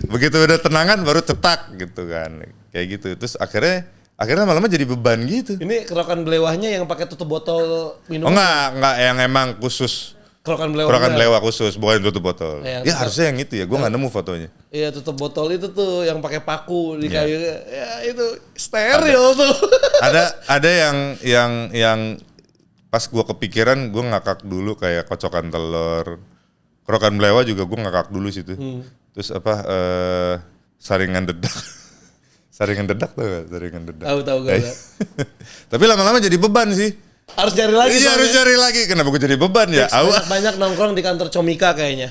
Begitu udah tenangan baru cetak gitu kan, kayak gitu. Terus akhirnya lama-lama jadi beban gitu. Ini kerokan belewahnya yang pakai tutup botol minum? Oh enggak yang emang khusus. Kerokan belewa khusus, bukan tutup botol. Ya harusnya yang itu ya, gue nggak nemu fotonya. Iya tutup botol itu tuh yang pakai paku di kayu, ya itu steril tuh. Ada yang pas gue kepikiran gue ngakak dulu kayak kocokan telur, kerokan belewa juga gue ngakak dulu situ. Terus apa saringan dedak, saringan dedak tuh gak? Saringan dedak. Tahu gue. Tapi lama-lama jadi beban sih. Harus cari lagi. Iya harus cari lagi. Kenapa gue jadi beban ya? Banyak nongkrong di kantor Comika kayaknya.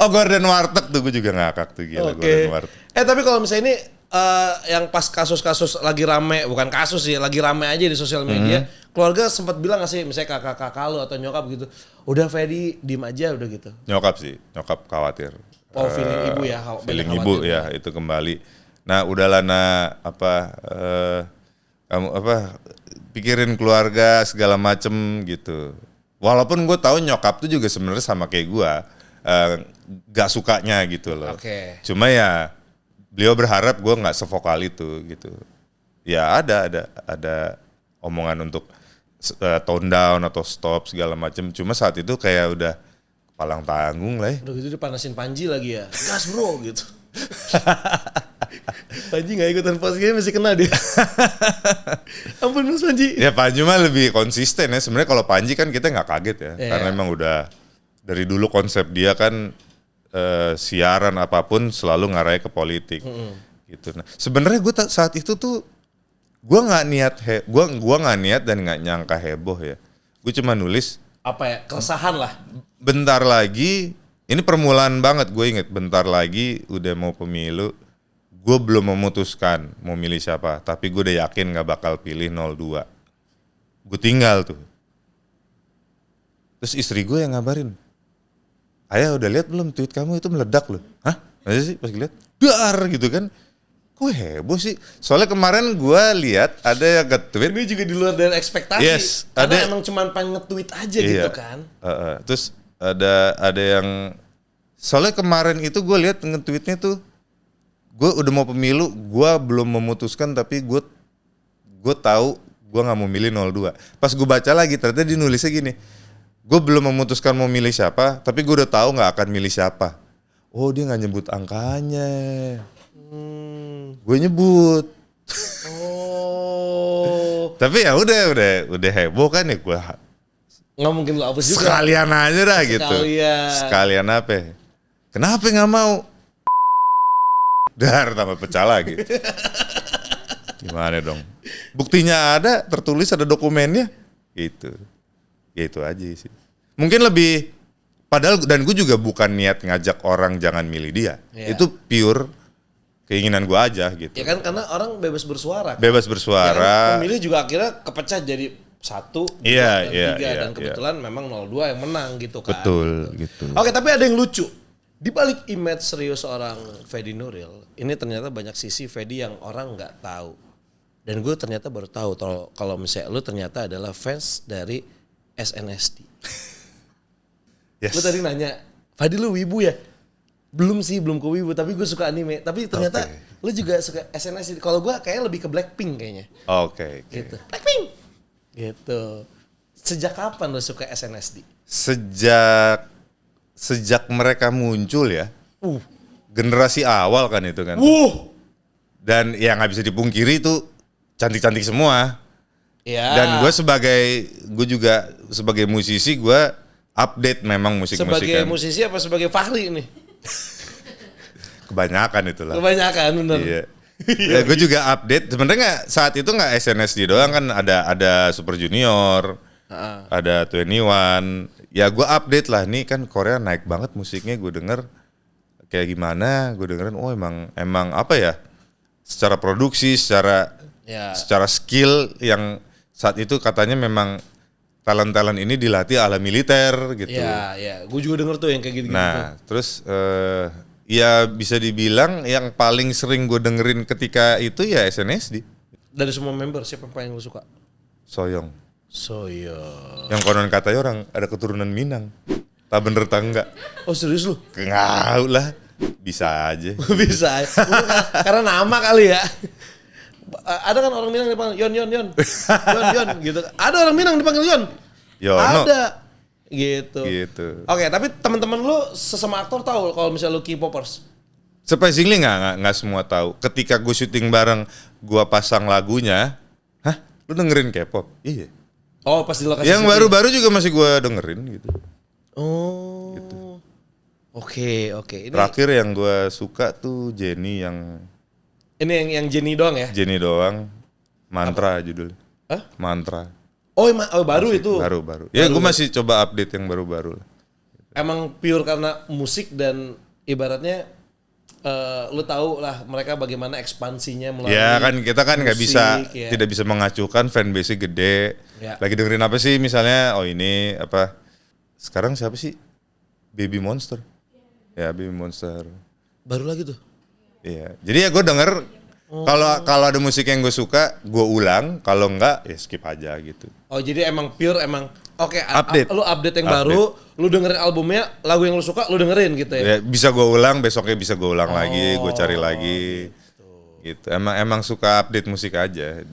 Oh Gordon Warteg tuh gue juga ngakak tuh gila. Okay. Gordon Warteg. Tapi kalau misalnya ini yang pas kasus-kasus lagi rame, bukan kasus sih, lagi rame aja di sosial media, keluarga sempat bilang gak sih, misalnya kakak-kakak lu atau nyokap gitu, udah Fedi diem aja udah gitu. Nyokap khawatir. Oh feeling ibu ya. Feeling ibu ya itu kembali. Nah udahlah kamu pikirin keluarga segala macem gitu. Walaupun gue tahu nyokap tuh juga sebenarnya sama kayak gue, gak sukanya gitu loh. Okay. Cuma ya beliau berharap gue nggak sevokal itu gitu. Ya ada omongan untuk tone down atau stop segala macem. Cuma saat itu kayak udah palang tanggung lah ya. Udah gitu dipanasin Panji lagi ya, gas bro gitu. Panji gak ikutan post game masih kena dia. Ampun Mas Panji. Ya Panji mah lebih konsisten ya. Sebenarnya kalau Panji kan kita nggak kaget ya. Karena emang udah dari dulu konsep dia kan siaran apapun selalu ngarahnya ke politik. Gitu. Nah, sebenarnya gue saat itu tuh gue nggak niat dan nggak nyangka heboh ya. Gue cuma nulis apa ya, keresahan lah. Bentar lagi, ini permulaan banget gue inget, bentar lagi udah mau pemilu, gue belum memutuskan mau milih siapa, tapi gue udah yakin gak bakal pilih 02. Gue tinggal tuh. Terus istri gue yang ngabarin, ayah udah lihat belum tweet kamu itu meledak loh. Hah? Masa sih pas lihat? Dar gitu kan. Gue heboh sih. Soalnya kemarin gue lihat ada yang nge-tweet. Ini juga di luar dari ekspektasi. Yes, karena emang cuma pengen nge-tweet aja gitu kan. Terus ada yang soalnya kemarin itu gue lihat nge-tweetnya tuh, gue udah mau pemilu, gue belum memutuskan tapi gue tahu gue nggak mau milih 02. Pas gue baca lagi ternyata dia nulisnya gini, gue belum memutuskan mau milih siapa, tapi gue udah tahu nggak akan milih siapa. Oh dia nggak nyebut angkanya. Gue nyebut. Oh. Tapi ya udah heboh kan ya gue. Nggak mungkin lo hapus juga. Sekalian aja dah gitu. Sekalian apa? Kenapa nggak mau? Dar tambah pecah lagi. Gimana dong? Buktinya ada, tertulis ada dokumennya. Gitu. Ya itu aja sih. Mungkin lebih, padahal dan gue juga bukan niat ngajak orang jangan milih dia. Itu pure keinginan gue aja gitu. Ya kan karena orang bebas bersuara. Kan? Bebas bersuara. Ya kan, pemilih juga akhirnya kepecah jadi 1, 2, dan 3 dan kebetulan memang 02 yang menang gitu kan. Betul gitu. Oke, tapi ada yang lucu. Di balik image serius seorang Fedi Nuril, ini ternyata banyak sisi Fedi yang orang nggak tahu. Dan gue ternyata baru tahu kalau misalnya lu ternyata adalah fans dari SNSD. Yes. Gue tadi nanya, Fedi lu wibu ya? Belum sih, belum ke wibu, tapi gue suka anime. Tapi ternyata lu juga suka SNSD. Kalau gue kayaknya lebih ke Blackpink kayaknya. Oke. Gitu. Blackpink! Gitu. Sejak kapan lu suka SNSD? Sejak sejak mereka muncul ya, generasi awal kan itu kan. Dan ya nggak bisa dipungkiri itu cantik-cantik semua. Ya. Dan gue juga sebagai musisi gue update memang musik-musik. Sebagai musisi apa sebagai Fahri nih? Kebanyakan itulah. Kebanyakan bener. Iya. Ya, gue juga update. Sebenarnya saat itu nggak SNSD doang kan, ada Super Junior, ada 21. Ya gue update lah, nih kan Korea naik banget musiknya, gue denger kayak gimana, gue dengerin emang apa ya? Secara produksi, secara skill yang saat itu katanya memang talent ini dilatih ala militer gitu. Iya. Gue juga denger tuh yang kayak gitu. Nah, terus ya bisa dibilang yang paling sering gue dengerin ketika itu ya SNSD. Dari semua member siapa yang paling lo suka? Soyong. Yang konon katanya orang ada keturunan Minang. Tak bener tak enggak? Oh serius lu? Enggak lah. Bisa aja. Bisa. Karena nama kali ya. Ada kan orang Minang dipanggil Yon Yon gitu. Ada orang Minang dipanggil Yon. Ada. Gitu. Oke, tapi teman-teman lu sesama aktor tahu kalau misalnya lu K-popers? Surprisingly nggak semua tahu. Ketika gue syuting bareng, gue pasang lagunya, hah, lu dengerin K-pop? Iya. Oh, pas di lokasi. Yang baru-baru juga masih gue dengerin gitu. Oh. Gitu. Oke. Ini terakhir yang gue suka tuh Jennie yang. Ini yang Jennie doang ya? Jennie doang. Mantra judulnya. Hah? Mantra. Oh, baru masih, itu? Baru. Ya gue masih coba update yang baru-baru lah. Emang pure karena musik dan ibaratnya lu tahu lah mereka bagaimana ekspansinya melalui. Ya kan kita kan nggak bisa ya. Tidak bisa mengacukan fanbase gede. Ya. Lagi dengerin apa sih misalnya? Oh ini apa? Sekarang siapa sih? Baby Monster. Ya Baby Monster. Baru lagi tuh. Iya. Jadi ya gue denger kalau ada musik yang gue suka, gue ulang. Kalau enggak, ya skip aja gitu. Oh jadi emang pure Oke, update. Lu update yang baru, lu dengerin albumnya, lagu yang lu suka, lu dengerin gitu ya? Ya bisa gue ulang, besoknya bisa gue ulang lagi, gue cari lagi. Gitu. Emang suka update musik aja.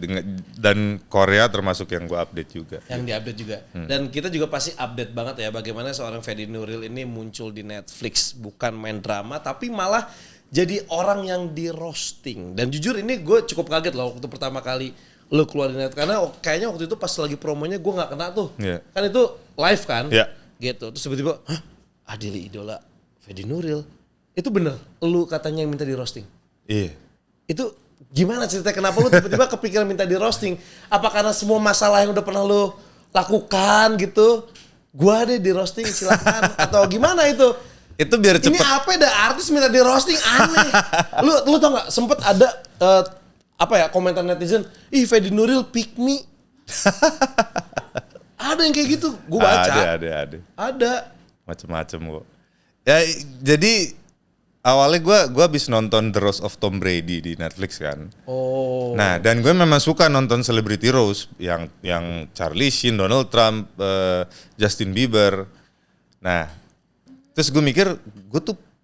Dan Korea termasuk yang gue update juga. Yang diupdate juga. Dan kita juga pasti update banget ya bagaimana seorang Fedi Nuril ini muncul di Netflix, bukan main drama, tapi malah jadi orang yang di roasting. Dan jujur ini gue cukup kaget loh waktu pertama kali lu keluar di net, karena kayaknya waktu itu pas lagi promonya gue nggak kena tuh, kan itu live kan, gitu. Terus tiba-tiba, Adili idola Fedi Nuril, itu bener, lu katanya yang minta di roasting. Iya. Itu gimana ceritanya, kenapa lu tiba-tiba kepikiran minta di roasting? Apa karena semua masalah yang udah pernah lu lakukan gitu, gua deh di roasting silakan, atau gimana itu? Itu biar cepet. Ini apa ada artis minta di roasting, aneh. Lu tau nggak, sempet ada komentar netizen, ih Fedi Nuril pick me. Ada yang kayak gitu, gue baca. Ada. Macem-macem kok. Ya jadi awalnya gue habis nonton The Roast of Tom Brady di Netflix kan. Oh. Nah dan gue memang suka nonton celebrity roast yang Charlie Sheen, Donald Trump, Justin Bieber. Nah terus gue mikir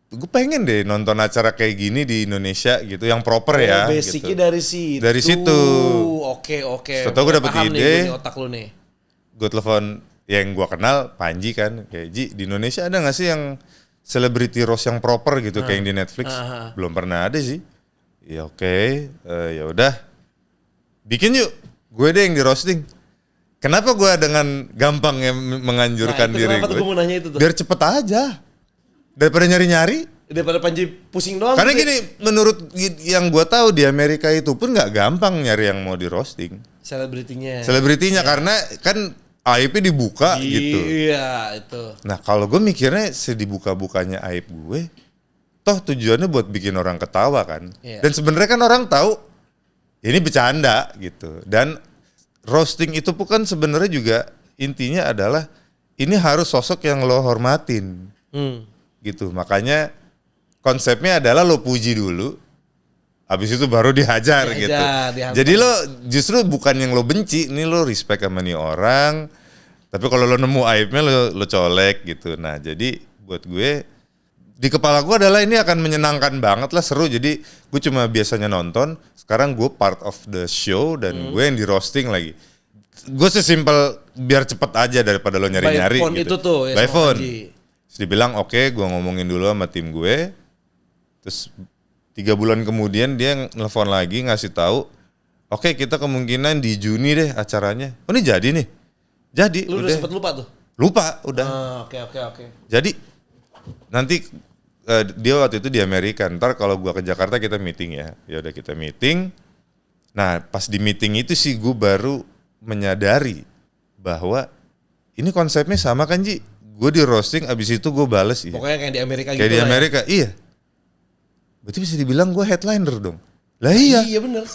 gue pengen deh nonton acara kayak gini di Indonesia gitu, yang proper ya. Basicnya gitu. Dari situ. Oke. Setelah gue dapet ide, nih, otak lu nih. Gue telepon yang gue kenal, Panji kan, kayak Ji di Indonesia ada nggak sih yang celebrity roast yang proper gitu kayak yang di Netflix? Belum pernah ada sih. Ya oke, ya udah, bikin yuk. Gue deh yang di roasting. Kenapa gue dengan gampangnya menganjurkan diri gue? Biar cepet aja. Daripada nyari-nyari, daripada Panji pusing doang. Karena gini, menurut yang gue tahu di Amerika itu pun nggak gampang nyari yang mau di roasting. Selebritinya karena kan aibnya dibuka gitu. Iya itu. Nah kalau gue mikirnya sedibuka-bukanya aib gue, toh tujuannya buat bikin orang ketawa kan. Iya. Dan sebenarnya kan orang tahu ini bercanda gitu. Dan roasting itu bukan sebenarnya juga intinya adalah ini harus sosok yang lo hormatin. Gitu, makanya konsepnya adalah lo puji dulu, habis itu baru dihajar gitu. Jadi lo justru bukan yang lo benci, ini lo respect sama nih orang, tapi kalau lo nemu aibnya lo colek gitu. Nah jadi buat gue di kepala gue adalah ini akan menyenangkan banget lah, seru. Jadi gue cuma biasanya nonton, sekarang gue part of the show dan gue yang di roasting lagi. Gue sesimpel biar cepet aja daripada lo nyari-nyari by phone gitu. Itu tuh ya, by phone. Terus dibilang oke, gue ngomongin dulu sama tim gue. Terus 3 bulan kemudian dia nelfon lagi ngasih tahu, oke kita kemungkinan di Juni deh acaranya. Oh ini jadi nih. Jadi lu udah sempet lupa tuh? Lupa udah. Oke. Jadi nanti dia waktu itu di Amerika. Ntar kalau gue ke Jakarta kita meeting ya. Ya udah kita meeting. Nah pas di meeting itu sih gue baru menyadari bahwa ini konsepnya sama kan Ji. Gue di roasting abis itu gue bales. Pokoknya kayak di Amerika gitu. Kayak di Amerika, iya. Berarti bisa dibilang gue headliner dong. Lah iya. Iya bener.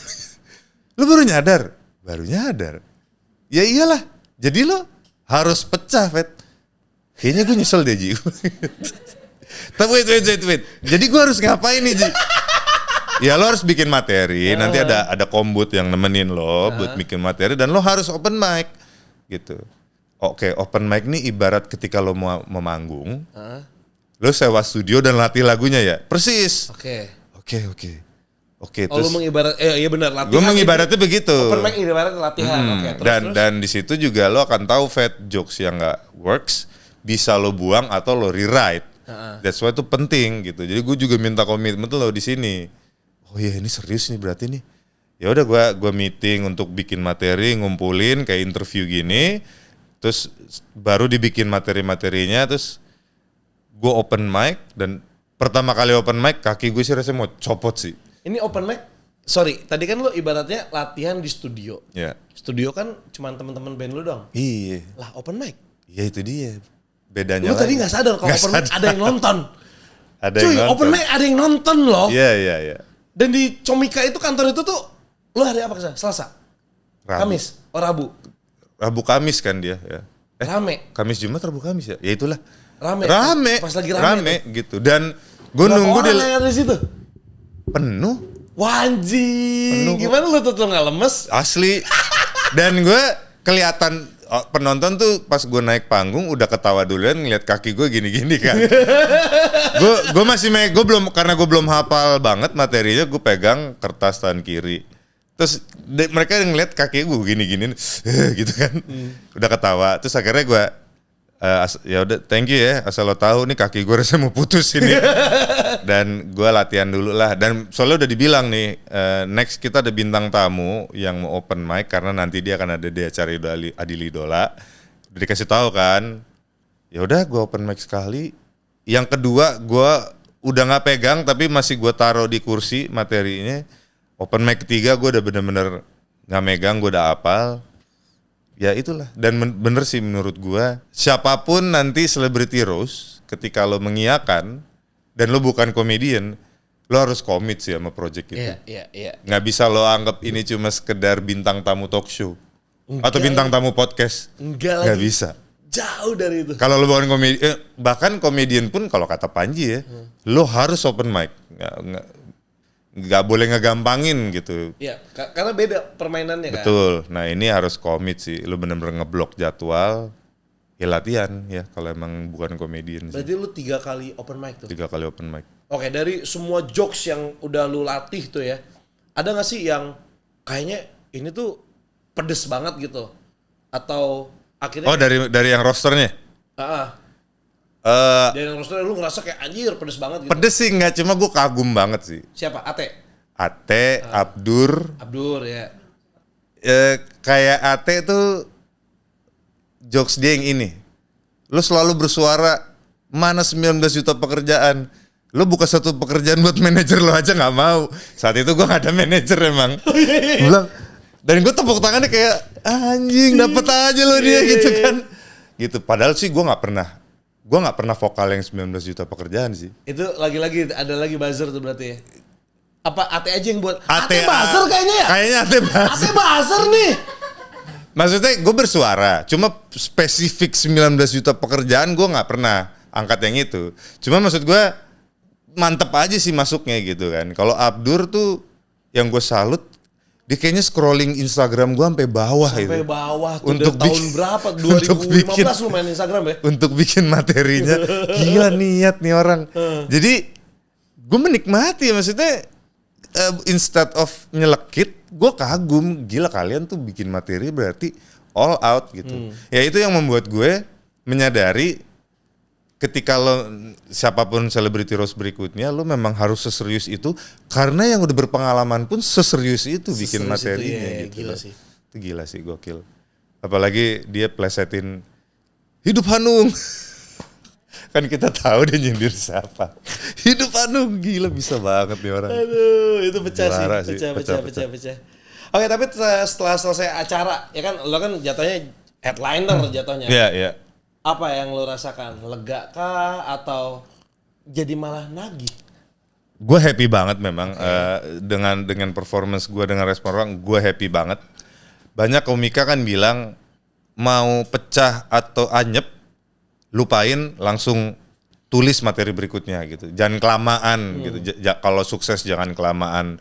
Lu baru nyadar? Baru nyadar. Ya iyalah. Jadi lo harus pecah, Fet. Kayaknya gue nyesel deh, Ji. Tapi wait. Jadi gue harus ngapain nih, Ji? Ya lo harus bikin materi. Nanti ada kombut yang nemenin lo buat bikin materi. Dan lo harus open mic. Gitu. Oke, open mic nih ibarat ketika lo mau memanggung. Lo sewa studio dan latih lagunya ya? Persis. Oke. Terus lu mengibarat, iya benar latihan. Gue mengibaratnya begitu. Open mic ibaratnya latihan. Oke, terus. Dan di situ juga lo akan tahu jokes yang nggak works bisa lo buang atau lo rewrite. That's why itu penting gitu. Jadi gue juga minta komitmen lo di sini. Oh iya ini serius nih berarti nih. Ya udah gue meeting untuk bikin materi, ngumpulin kayak interview gini. Terus baru dibikin materi-materinya, terus gue open mic, dan pertama kali open mic kaki gue sih rasanya mau copot sih. Ini open mic, sorry, tadi kan lo ibaratnya latihan di studio. Ya. Studio kan cuma teman-teman band lo dong. Iya. Lah open mic. Iya itu dia. Bedanya Lo tadi nggak sadar kalau open mic ada yang nonton. Ada yang nonton. Open mic ada yang nonton loh. Iya. Dan di Comika itu kantor itu tuh, lo hari apa kesana? Selasa? Rabu. Kamis? Oh Rabu? Rabu Kamis kan dia ya. Rame. Kamis Jumat Rabu Kamis ya. Ya itulah. Rame. Pas lagi rame gitu. Dan gue nunggu di yang ada di situ. Penuh. Wanji. Gimana lu tuh nggak lemes? Asli. Dan gue kelihatan penonton tuh pas gue naik panggung udah ketawa duluan ngeliat kaki gue gini-gini kan. Gue masih karena gue belum hafal banget materinya, gue pegang kertas tangan kiri. Terus mereka ngeliat kaki gue gini-gini gitu kan. Udah ketawa. Terus akhirnya gue ya udah thank you ya, asal lo tahu nih kaki gue rasanya mau putus ini. Dan gue latihan dulu lah. Dan soalnya udah dibilang nih next kita ada bintang tamu yang mau open mic karena nanti dia akan ada di acara Adil Idola. Udah dikasih tahu kan. Ya udah gue open mic sekali. Yang kedua gue udah nggak pegang tapi masih gue taruh di kursi materinya. Open mic ketiga gue udah bener-bener gak megang, gue udah hafal. Ya itulah. Dan bener sih menurut gue, siapapun nanti celebrity roast, ketika lo mengiyakan, dan lo bukan komedian, lo harus komit sih sama project itu. Iya. Gak bisa lo anggap ini cuma sekedar bintang tamu talk show. Atau bintang tamu podcast. Enggak lagi. Gak bisa. Jauh dari itu. Kalau lo bukan komedian, bahkan komedian pun kalau kata Panji ya, lo harus open mic. Nggak boleh ngegampangin gitu. Iya, karena beda permainannya. Betul. Kan? Nah ini harus komit sih. Lu bener-bener ngeblok jadwal, ya latihan ya kalau emang bukan komedian. Berarti lu 3 kali open mic tuh? 3 kali open mic. Oke, dari semua jokes yang udah lu latih tuh ya, ada nggak sih yang kayaknya ini tuh pedes banget gitu? Atau akhirnya... Oh dari yang rosternya? Dari yang rosternya lu ngerasa kayak anjir pedes banget gitu? Pedes sih nggak, cuma gue kagum banget sih. Siapa? Ate, Abdur ya. Kayak Ate tuh jokes dia yang ini. Lu selalu bersuara, mana 19 juta pekerjaan. Lu buka satu pekerjaan buat manajer lo aja nggak mau. Saat itu gue nggak ada manajer emang. Bilang, dan gue tepuk tangannya kayak anjing dapet aja lo dia gitu kan. Gitu. Padahal sih gue nggak pernah vokal yang 19 juta pekerjaan sih. Itu lagi-lagi ada lagi buzzer tuh berarti ya. Apa Ate aja yang buat? Ate buzzer kayaknya ya? Kayaknya Ate buzzer. Ate buzzer nih. Maksudnya gue bersuara, cuma spesifik 19 juta pekerjaan gue nggak pernah angkat yang itu. Cuma maksud gue mantep aja sih masuknya gitu kan. Kalau Abdur tuh yang gue salut, dia kayaknya scrolling Instagram gue sampai bawah itu. Sampai bawah tuh untuk tahun berapa? 2015 lu main Instagram ya? Untuk bikin materinya. Gila niat nih orang. Jadi gue menikmati maksudnya instead of nyelekit, gue kagum. Gila kalian tuh bikin materi berarti all out gitu. Ya itu yang membuat gue menyadari ketika lo siapapun selebriti Rose berikutnya, lo memang harus seserius itu karena yang udah berpengalaman pun seserius itu bikin materinya itu, gitu. Gila sih. Itu gila sih, gokil. Apalagi dia plesetin hidup Hanung. Kan kita tahu dia nyindir siapa. Hidup Hanung, gila bisa banget nih orang. Aduh, itu pecah sih. Pecah. Oke, tapi setelah selesai acara, ya kan lo kan jatuhnya headliner jatuhnya. Iya. Apa yang lo rasakan? Lega kah atau jadi malah nagih? Gue happy banget memang dengan performance gue, dengan respon orang, gue happy banget. Banyak komika kan bilang mau pecah atau anyep, lupain langsung tulis materi berikutnya gitu. Jangan kelamaan gitu. Kalau sukses jangan kelamaan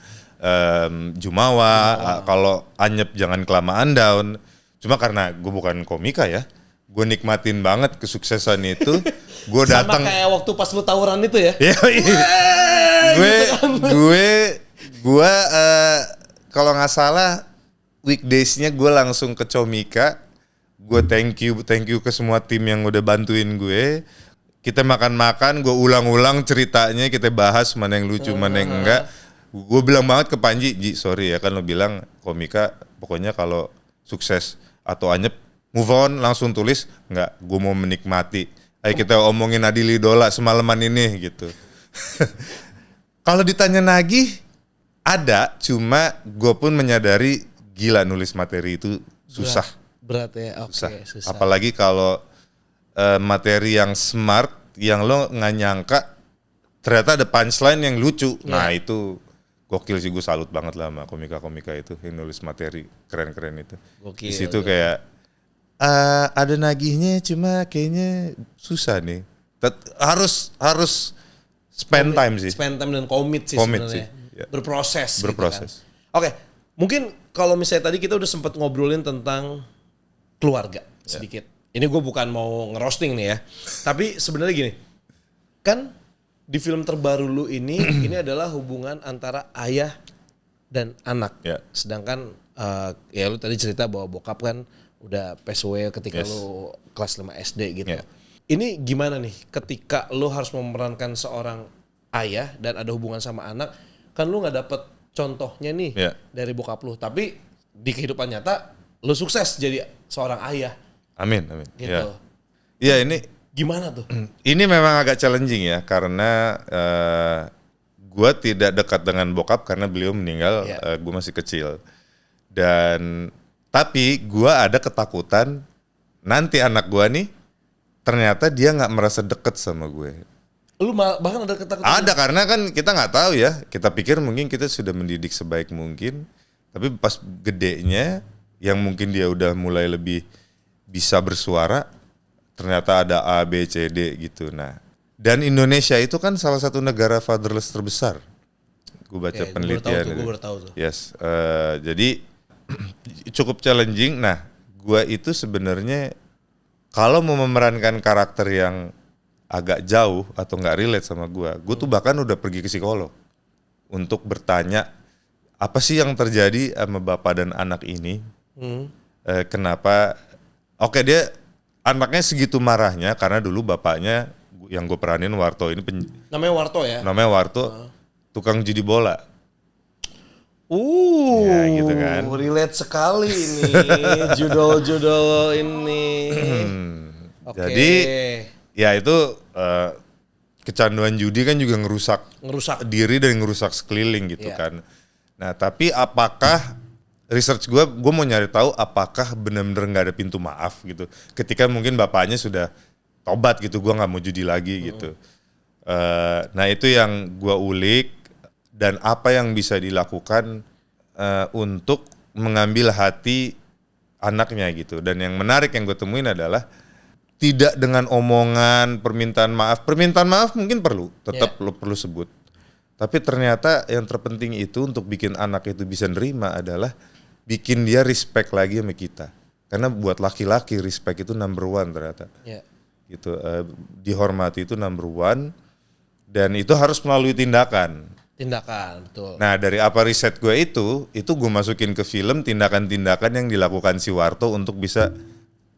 jumawa, kalau anyep jangan kelamaan down. Cuma karena gue bukan komika ya, gue nikmatin banget kesuksesan itu. Gue datang. Sama kayak waktu pas lu tawuran itu ya. gue kalau nggak salah weekdays-nya gue langsung ke Comika. Gue thank you ke semua tim yang udah bantuin gue. Kita makan-makan, gue ulang-ulang ceritanya, kita bahas mana yang lucu, mana yang enggak. Gue bilang banget ke Panji, Ji sorry ya kan lo bilang komika pokoknya kalau sukses atau anyep move on langsung tulis. Enggak, gue mau menikmati. Ayo kita omongin Adil Idola semalaman ini gitu. Kalau ditanya nagih, ada, cuma gue pun menyadari gila nulis materi itu susah. Berat ya, oke. Susah. Apalagi kalau materi yang smart, yang lo nggak nyangka, ternyata ada punchline yang lucu. Nah itu gokil sih, gue salut banget lah sama komika-komika itu yang nulis materi keren-keren itu. Gokil, di situ kayak ada nagihnya, cuma kayaknya susah nih. Harus spend time sih. Spend time dan komit sebenarnya. Ya. Berproses. Gitu kan. Oke, mungkin kalau misalnya tadi kita udah sempat ngobrolin tentang keluarga sedikit. Ini gue bukan mau ngerosting nih ya. Tapi sebenarnya gini, kan di film terbaru lu ini adalah hubungan antara ayah dan anak. Yeah. Sedangkan ya lu tadi cerita bahwa bokap kan udah pass away ketika lu kelas 5 SD gitu. Yeah. Ini gimana nih ketika lu harus memerankan seorang ayah dan ada hubungan sama anak, kan lu nggak dapet contohnya nih dari bokap lu. Tapi di kehidupan nyata lu sukses jadi seorang ayah. Amin. Gitu. Ya ini gimana tuh? Ini memang agak challenging ya karena gue tidak dekat dengan bokap karena beliau meninggal, gue masih kecil. Dan tapi gue ada ketakutan nanti anak gue nih ternyata dia nggak merasa deket sama gue. Lu bahkan ada ketakutan? Ada, karena kan kita nggak tahu ya. Kita pikir mungkin kita sudah mendidik sebaik mungkin, tapi pas gedenya yang mungkin dia udah mulai lebih bisa bersuara, ternyata ada A, B, C, D gitu. Nah, dan Indonesia itu kan salah satu negara fatherless terbesar. Gue baca penelitian. Gue baru tahu tuh. Yes, jadi cukup challenging. Nah, gue itu sebenarnya kalau mau memerankan karakter yang agak jauh atau nggak relate sama gue tuh bahkan udah pergi ke psikolog untuk bertanya apa sih yang terjadi sama bapak dan anak ini. Kenapa? Oke, dia anaknya segitu marahnya karena dulu bapaknya yang gue peranin Warto ini namanya Warto ya? Namanya Warto, tukang judi bola. Ya, gitu kan. Relate sekali ini judul-judul ini. Jadi ya itu kecanduan judi kan juga ngerusak diri dan ngerusak sekeliling gitu kan. Nah tapi apakah research gue mau nyari tahu apakah benar-benar nggak ada pintu maaf gitu. Ketika mungkin bapaknya sudah tobat gitu, gue nggak mau judi lagi gitu. Nah itu yang gue ulik dan apa yang bisa dilakukan untuk mengambil hati anaknya gitu. Dan yang menarik yang gue temuin adalah tidak dengan omongan permintaan maaf mungkin perlu, tetap lo perlu sebut. Tapi ternyata yang terpenting itu untuk bikin anak itu bisa nerima adalah bikin dia respect lagi sama kita. Karena buat laki-laki respect itu number one ternyata. Gitu, dihormati itu number one dan itu harus melalui tindakan, betul. Nah dari apa riset gue itu gue masukin ke film tindakan-tindakan yang dilakukan si Warto untuk bisa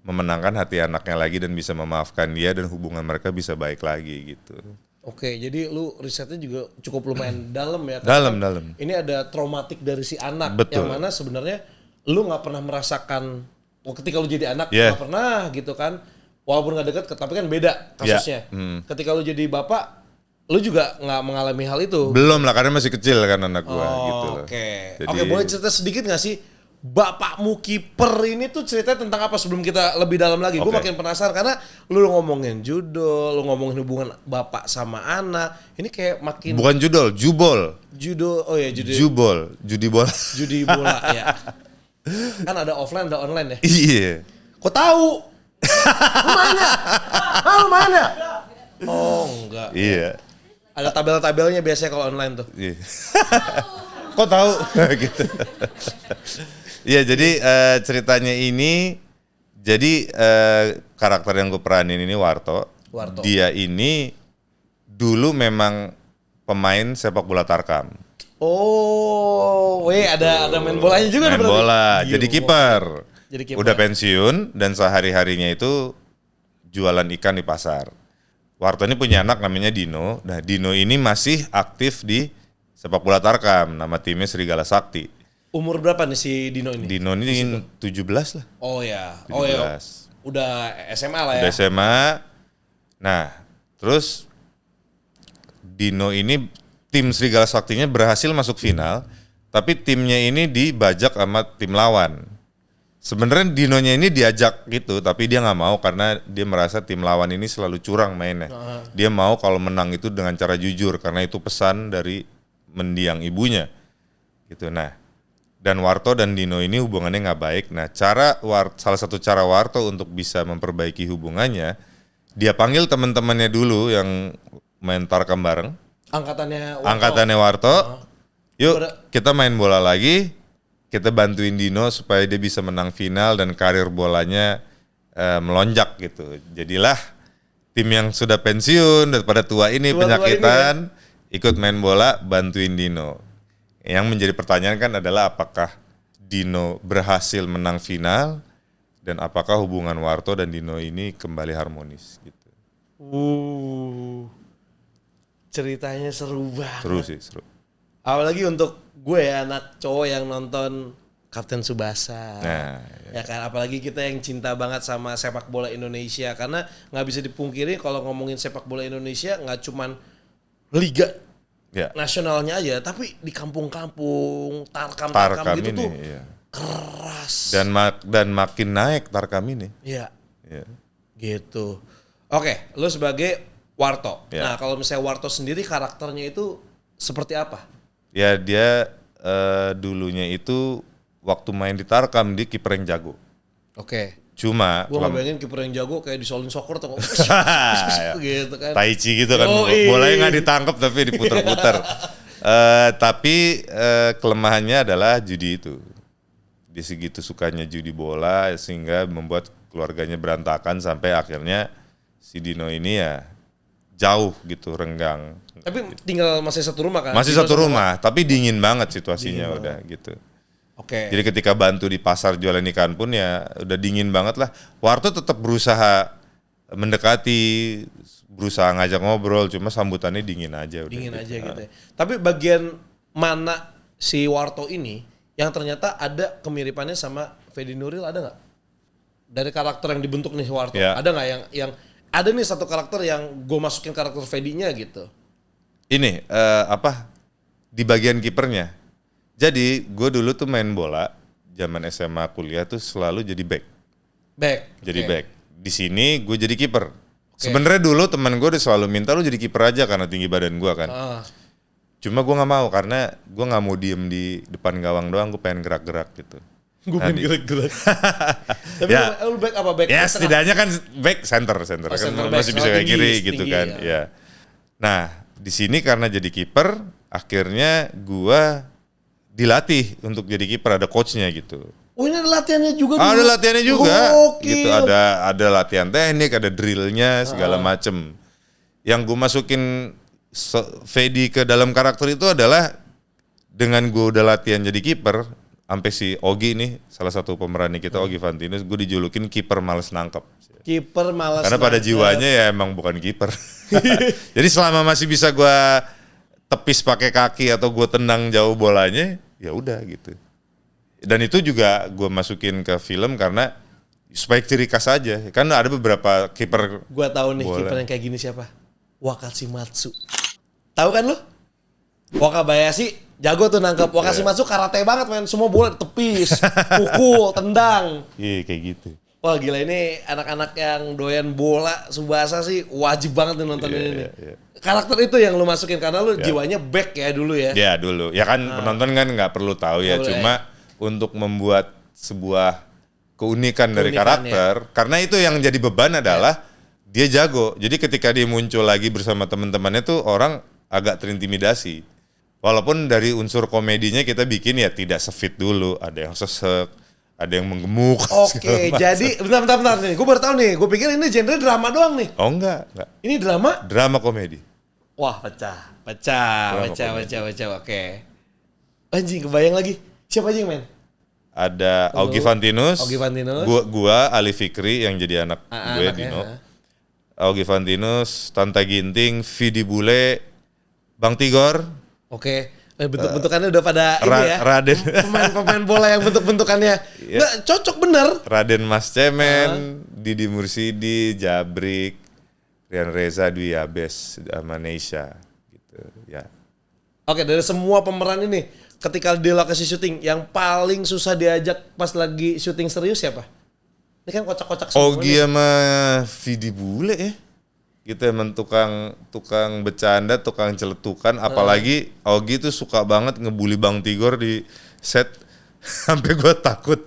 memenangkan hati anaknya lagi dan bisa memaafkan dia dan hubungan mereka bisa baik lagi gitu. Oke, jadi lu risetnya juga cukup lumayan dalam ya. Dalam. Ini ada traumatik dari si anak. Betul. Yang mana sebenarnya lu nggak pernah merasakan ketika lu jadi anak nggak pernah gitu kan. Walaupun nggak dekat, tapi kan beda kasusnya. Ketika lu jadi bapak, lu juga nggak mengalami hal itu. Belum lah, karena masih kecil kan anak gua gitu loh. Oke, boleh cerita sedikit nggak sih? Bapakmu kiper ini tuh ceritanya tentang apa sebelum kita lebih dalam lagi? Gue makin penasaran karena lu ngomongin judul, lu ngomongin hubungan bapak sama anak. Ini kayak makin... Bukan judul, jubol. Judul, oh ya judul. Jubol, judi bola. Judi bola ya. Kan ada offline, ada online ya? Iya. Kok tahu? Lu main ya? Oh enggak. Iya. Ada tabel-tabelnya biasanya kalau online tuh. Iya. Kok tahu? Gitu. Iya, jadi ceritanya ini, jadi karakter yang gue peranin ini Warto. Dia ini dulu memang pemain sepak bola Tarkam. Oh, ada main bolanya juga. Main bola, jadi kiper. Udah pensiun dan sehari-harinya itu jualan ikan di pasar. Warto ini punya anak namanya Dino. Nah, Dino ini masih aktif di sepak bola Tarkam, nama timnya Serigala Sakti. Umur berapa nih si Dino ini? Dino ini 17 lah. Oh ya. 17. Oh ya. Udah SMA lah ya. Udah SMA. Nah, terus Dino ini tim Serigala Saktinya berhasil masuk final, tapi timnya ini dibajak sama tim lawan. Sebenarnya Dinonya ini diajak gitu, tapi dia nggak mau karena dia merasa tim lawan ini selalu curang mainnya. Dia mau kalau menang itu dengan cara jujur karena itu pesan dari mendiang ibunya. Gitu. Nah, dan Warto dan Dino ini hubungannya nggak baik. Nah, salah satu cara Warto untuk bisa memperbaiki hubungannya, dia panggil teman-temannya dulu yang main Tarkam bareng. Angkatannya Warto. Yuk kita main bola lagi. Kita bantuin Dino supaya dia bisa menang final dan karir bolanya melonjak gitu. Jadilah tim yang sudah pensiun daripada tua ini penyakitan ikut main bola bantuin Dino. Yang menjadi pertanyaan kan adalah apakah Dino berhasil menang final dan apakah hubungan Warto dan Dino ini kembali harmonis gitu. Ceritanya seru banget. Seru sih, seru. Apalagi untuk gue ya, anak cowok yang nonton Kapten Tsubasa. Nah, ya kan, apalagi kita yang cinta banget sama sepak bola Indonesia, karena nggak bisa dipungkiri kalau ngomongin sepak bola Indonesia nggak cuman liga nasionalnya aja, tapi di kampung-kampung Tarkam gitu ini, tuh keras dan makin naik Tarkam ini. Iya. Gitu. Oke, lu sebagai Warto. Nah, kalau misalnya Warto sendiri karakternya itu seperti apa? Ya, dia dulunya itu waktu main di Tarkam dia kiper yang jago. Oke. Cuma gua ngebayangin kiper yang jago kayak di Shaolin Soccer tuh gitu kan. Tai Chi gitu kan. Bolanya nggak ditangkap tapi diputer-puter. Tapi kelemahannya adalah judi itu. Dia segitu sukanya judi bola sehingga membuat keluarganya berantakan sampai akhirnya si Dino ini ya jauh gitu, renggang. Tapi tinggal masih satu rumah kan? Masih satu rumah, tapi dingin banget situasinya udah gitu. Oke. Jadi ketika bantu di pasar jualan ikan pun ya udah dingin banget lah. Warto tetap berusaha mendekati, berusaha ngajak ngobrol, cuma sambutannya dingin aja. Dingin aja gitu ya. Tapi bagian mana si Warto ini yang ternyata ada kemiripannya sama Fedi Nuril, ada nggak? Dari karakter yang dibentuk nih Warto, ada nggak yang ada nih satu karakter yang gue masukin karakter Fedinya gitu? Ini di bagian kipernya. Jadi gue dulu tuh main bola zaman SMA kuliah tuh selalu jadi back. Jadi back. Di sini gue jadi kiper. Sebenarnya dulu teman gue udah selalu minta lu jadi kiper aja karena tinggi badan gue kan. Cuma gue nggak mau karena gue nggak mau diem di depan gawang doang. Gue pengen gerak-gerak gitu. Gue pengen gerak-gerak. Tapi lu back apa back? Ya setidaknya kan back center kan masih bisa kayak kiri gitu kan. Ya. Nah di sini karena jadi kiper akhirnya gue dilatih untuk jadi kiper, ada coachnya gitu. Oh ini ada latihannya juga? Ada latihannya juga. Gitu, ada latihan teknik, ada drillnya segala macem. Yang gue masukin Fedi ke dalam karakter itu adalah dengan gue udah latihan jadi kiper, sampai si Ogi nih, salah satu pemerannya kita, Ogi Vantinus, gue dijulukin kiper males nangkep. Kiper malas. Karena pada jiwanya ya emang bukan kiper. Jadi selama masih bisa gue tepis pakai kaki atau gue tendang jauh bolanya, ya udah gitu. Dan itu juga gue masukin ke film karena supaya ciri khas aja. Kan ada beberapa kiper. Gue tahu nih kiper yang kayak gini siapa? Wakashimatsu. Tahu kan lu? Wakabayashi jago tuh nangkep. Wakashimatsu karate banget men, semua bola tepis, pukul, tendang. Iya kayak gitu. Wah gila, ini anak-anak yang doyan bola Tsubasa sih wajib banget nih nonton ini. Karakter itu yang lu masukin karena lu jiwanya back ya dulu ya. Ya dulu. Ya kan penonton kan nggak perlu tahu ya, cuma untuk membuat sebuah keunikan dari karakter. Karena itu yang jadi beban adalah dia jago. Jadi ketika dia muncul lagi bersama teman-temannya tuh orang agak terintimidasi. Walaupun dari unsur komedinya kita bikin ya tidak sefit dulu, ada yang sesek, ada yang menggemuk. Oke, jadi bentar nih, gue baru tahu nih, gue pikir ini genre drama doang nih. Oh enggak. Ini drama? Drama komedi. Wah pecah, oke. Anjing, kebayang lagi, siapa aja yang main? Ada Augie Vantinus, gua Ali Fikri yang jadi anak gue Dino. Augie Vantinus, Tanta Ginting, Vidi Bule, Bang Tigor. Oke, bentuk-bentukannya udah pada ini ya. Raden. Pemain bola yang bentuk-bentukannya nggak cocok bener. Raden Mas Cemen, Didi Mursidi, Jabrik, Rian Reza, Dwi Abes, sama Neisha gitu ya. Oke, dari semua pemeran ini ketika di lokasi syuting yang paling susah diajak pas lagi syuting serius siapa? Ini kan kocak-kocak semua. Augie sama Vidi Bule ya. Gitu emang tukang bercanda, tukang celetukan, apalagi Augie tuh suka banget ngebully Bang Tigor di set sampai gue takut.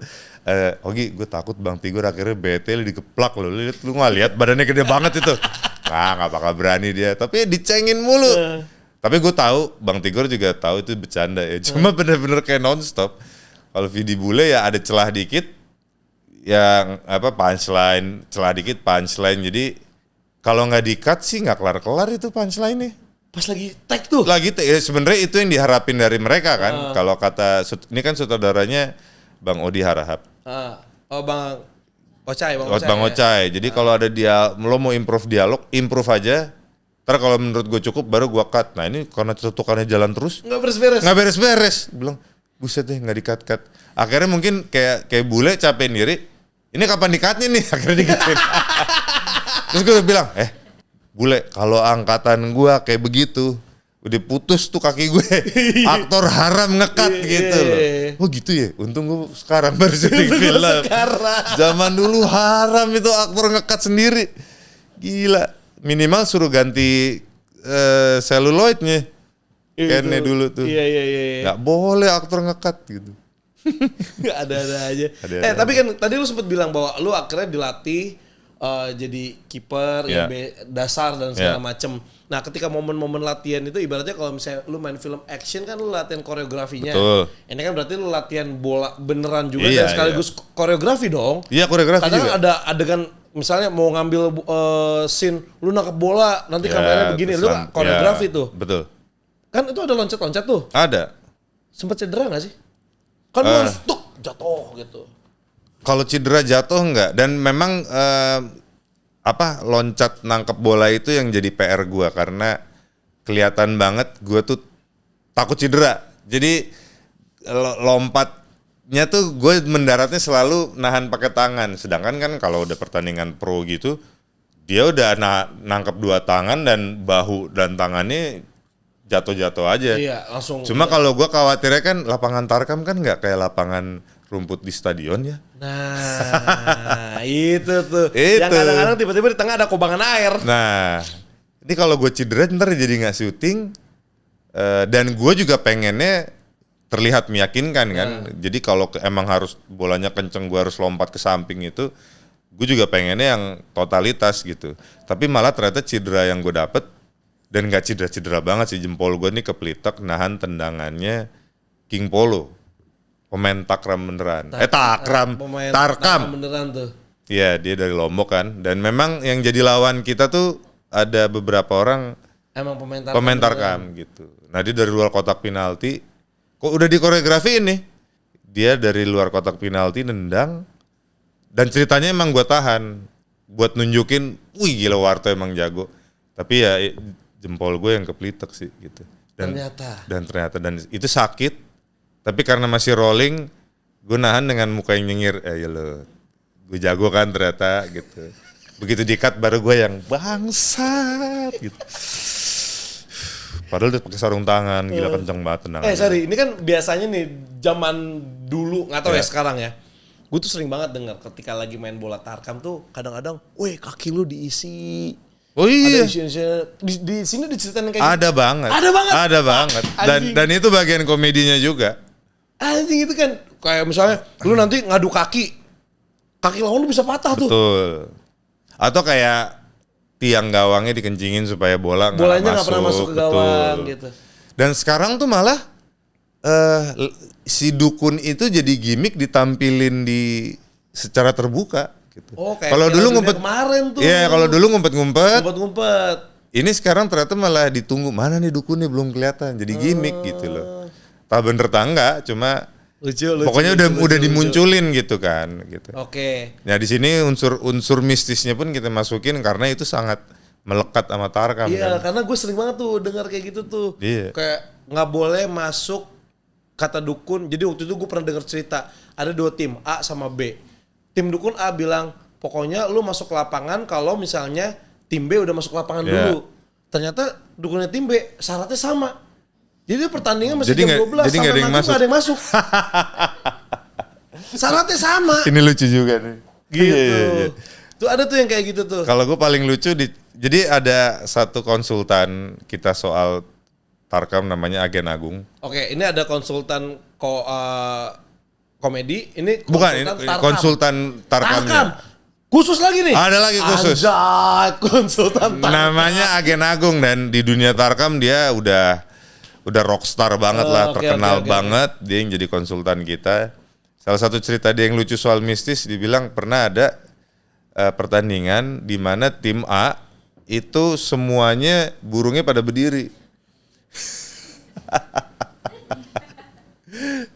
Augie, gue takut Bang Tigor akhirnya bete dikeplak lu nggak lihat badannya gede banget itu. Nggak bakal berani dia, tapi dicengin mulu. Tapi gue tahu Bang Tigor juga tahu itu bercanda ya. Cuma bener-bener kayak nonstop. Kalau Vidi Bule ya ada celah dikit, yang punchline, celah dikit punchline. Jadi kalau nggak di-cut sih nggak kelar-kelar itu punchline-nya. Pas lagi take tuh. Lagi ya sebenarnya itu yang diharapin dari mereka kan. Kalau kata ini kan sutradaranya Bang Odi Harahap. Bang Ocai. Bang Ocai. Jadi kalau ada dia lo mau improve dialog, improve aja. Ntar kalau menurut gue cukup baru gue cut. Nah ini karena cetukannya jalan terus. Nggak beres-beres. Bilang buset deh nggak di-cut. Akhirnya mungkin kayak Bule capek diri. Ini kapan di-cutnya nih? Akhirnya di-cutin. Terus gue bilang, Bule, kalau angkatan gue kayak begitu, udah putus tuh kaki gue. Aktor haram nge-cut gitu loh. Oh gitu ya? Untung gue sekarang baru syuting film. Zaman dulu haram itu aktor nge-cut sendiri. Gila. Minimal suruh ganti seluloidnya. Kayaknya dulu tuh. Iya. Gak boleh aktor nge-cut gitu. Ada aja. Tapi kan tadi lu sempat bilang bahwa lu akhirnya dilatih jadi kiper yang dasar dan segala macem. Nah ketika momen-momen latihan itu ibaratnya kalau misalnya lu main film action kan lu latihan koreografinya. Betul. Ini kan berarti lu latihan bola beneran juga dan sekaligus koreografi dong. Iya koreografi kadang juga. Ada adegan misalnya mau ngambil scene lu nangkep bola nanti kameranya begini, lu koreografi tuh. Betul. Kan itu ada loncat-loncat tuh. Ada. Sempet cedera gak sih? Kan lu harus jatuh gitu. Kalau cedera jatuh enggak, dan memang loncat nangkep bola itu yang jadi PR gue karena kelihatan banget gue tuh takut cedera. Jadi lompatnya tuh gue mendaratnya selalu nahan pakai tangan. Sedangkan kan kalau udah pertandingan pro gitu, dia udah nangkep dua tangan dan bahu dan tangannya jatuh-jatuh aja. Iya, langsung. Cuma kalau gue khawatirnya kan lapangan Tarkam kan nggak kayak lapangan rumput di stadion ya. Nah, itu tuh. Yang kadang-kadang tiba-tiba di tengah ada kubangan air. Nah, ini kalau gue cedera ntar jadi nggak syuting. Dan gue juga pengennya terlihat meyakinkan kan. Jadi kalau emang harus bolanya kenceng gue harus lompat ke samping itu, gue juga pengennya yang totalitas gitu. Tapi malah ternyata cedera yang gue dapet, dan nggak cedera-cedera banget sih, jempol gue nih kepelitek nahan tendangannya King Polo. Pemain Takram beneran. Tarkam beneran tuh. Iya, dia dari Lombok kan. Dan memang yang jadi lawan kita tuh ada beberapa orang emang pemain Tarkam gitu. Nah, dia dari luar kotak penalti. Kok udah dikoreografiin nih. dia dari luar kotak penalti nendang, dan ceritanya emang gue tahan buat nunjukin, wih gila Warto emang jago. Tapi ya jempol gue yang kepelitek sih gitu. Ternyata itu sakit. Tapi karena masih rolling, gue nahan dengan muka yang nyengir. Ya lo, gue jago kan ternyata gitu. Begitu di-cut baru gue yang bangsat gitu. Padahal udah pakai sarung tangan, gila kenceng banget tendangannya. Sorry, ini kan biasanya nih zaman dulu, nggak tahu ya sekarang ya. Gue tuh sering banget dengar ketika lagi main bola tarkam tuh kadang-kadang, weh kaki lu diisi. Oh iya. Di sini diceritain kayak ada gitu. banget. Ada banget. Dan itu bagian komedinya juga. Anjing itu kan kayak misalnya lu nanti ngadu kaki lawan lu bisa patah tuh. Betul. Atau kayak tiang gawangnya dikencingin supaya bolanya nggak pernah masuk ke gawang gitu. Dan sekarang tuh malah si dukun itu jadi gimmick ditampilin secara terbuka. Gitu. Kalau dulu ngumpet kemarin tuh. Iya, kalau dulu ngumpet-ngumpet. Ini sekarang ternyata malah ditunggu, mana nih dukunnya belum kelihatan. Jadi gimmick gitu loh. Tak bener tangga, cuma lucu, pokoknya udah dimunculin gitu kan gitu. Oke. Nah, di sini unsur mistisnya pun kita masukin karena itu sangat melekat sama tarkam. Iya, karena gue sering banget tuh dengar kayak gitu tuh. Iya. Kayak nggak boleh masuk kata dukun. Jadi waktu itu gue pernah dengar cerita ada 2 tim, A sama B. Tim dukun A bilang, pokoknya lu masuk ke lapangan kalau misalnya tim B udah masuk ke lapangan dulu. Ternyata dukunnya tim B syaratnya sama. Jadi pertandingan masih jam 12 sampai nanti gak ada yang masuk. Syaratnya sama. Ini lucu juga nih. Gitu. Iya. Tuh ada tuh yang kayak gitu tuh. Kalau gue paling lucu, jadi ada satu konsultan kita soal tarkam namanya Agen Agung. Oke, ini ada konsultan komedi, ini konsultan tarkamnya. Khusus lagi nih? Ada lagi khusus. Konsultan tarkam. Namanya Agen Agung dan di dunia tarkam dia udah rockstar banget lah, terkenal banget. Dia yang jadi konsultan kita. Salah satu cerita dia yang lucu soal mistis, dibilang pernah ada pertandingan di mana tim A itu semuanya burungnya pada berdiri.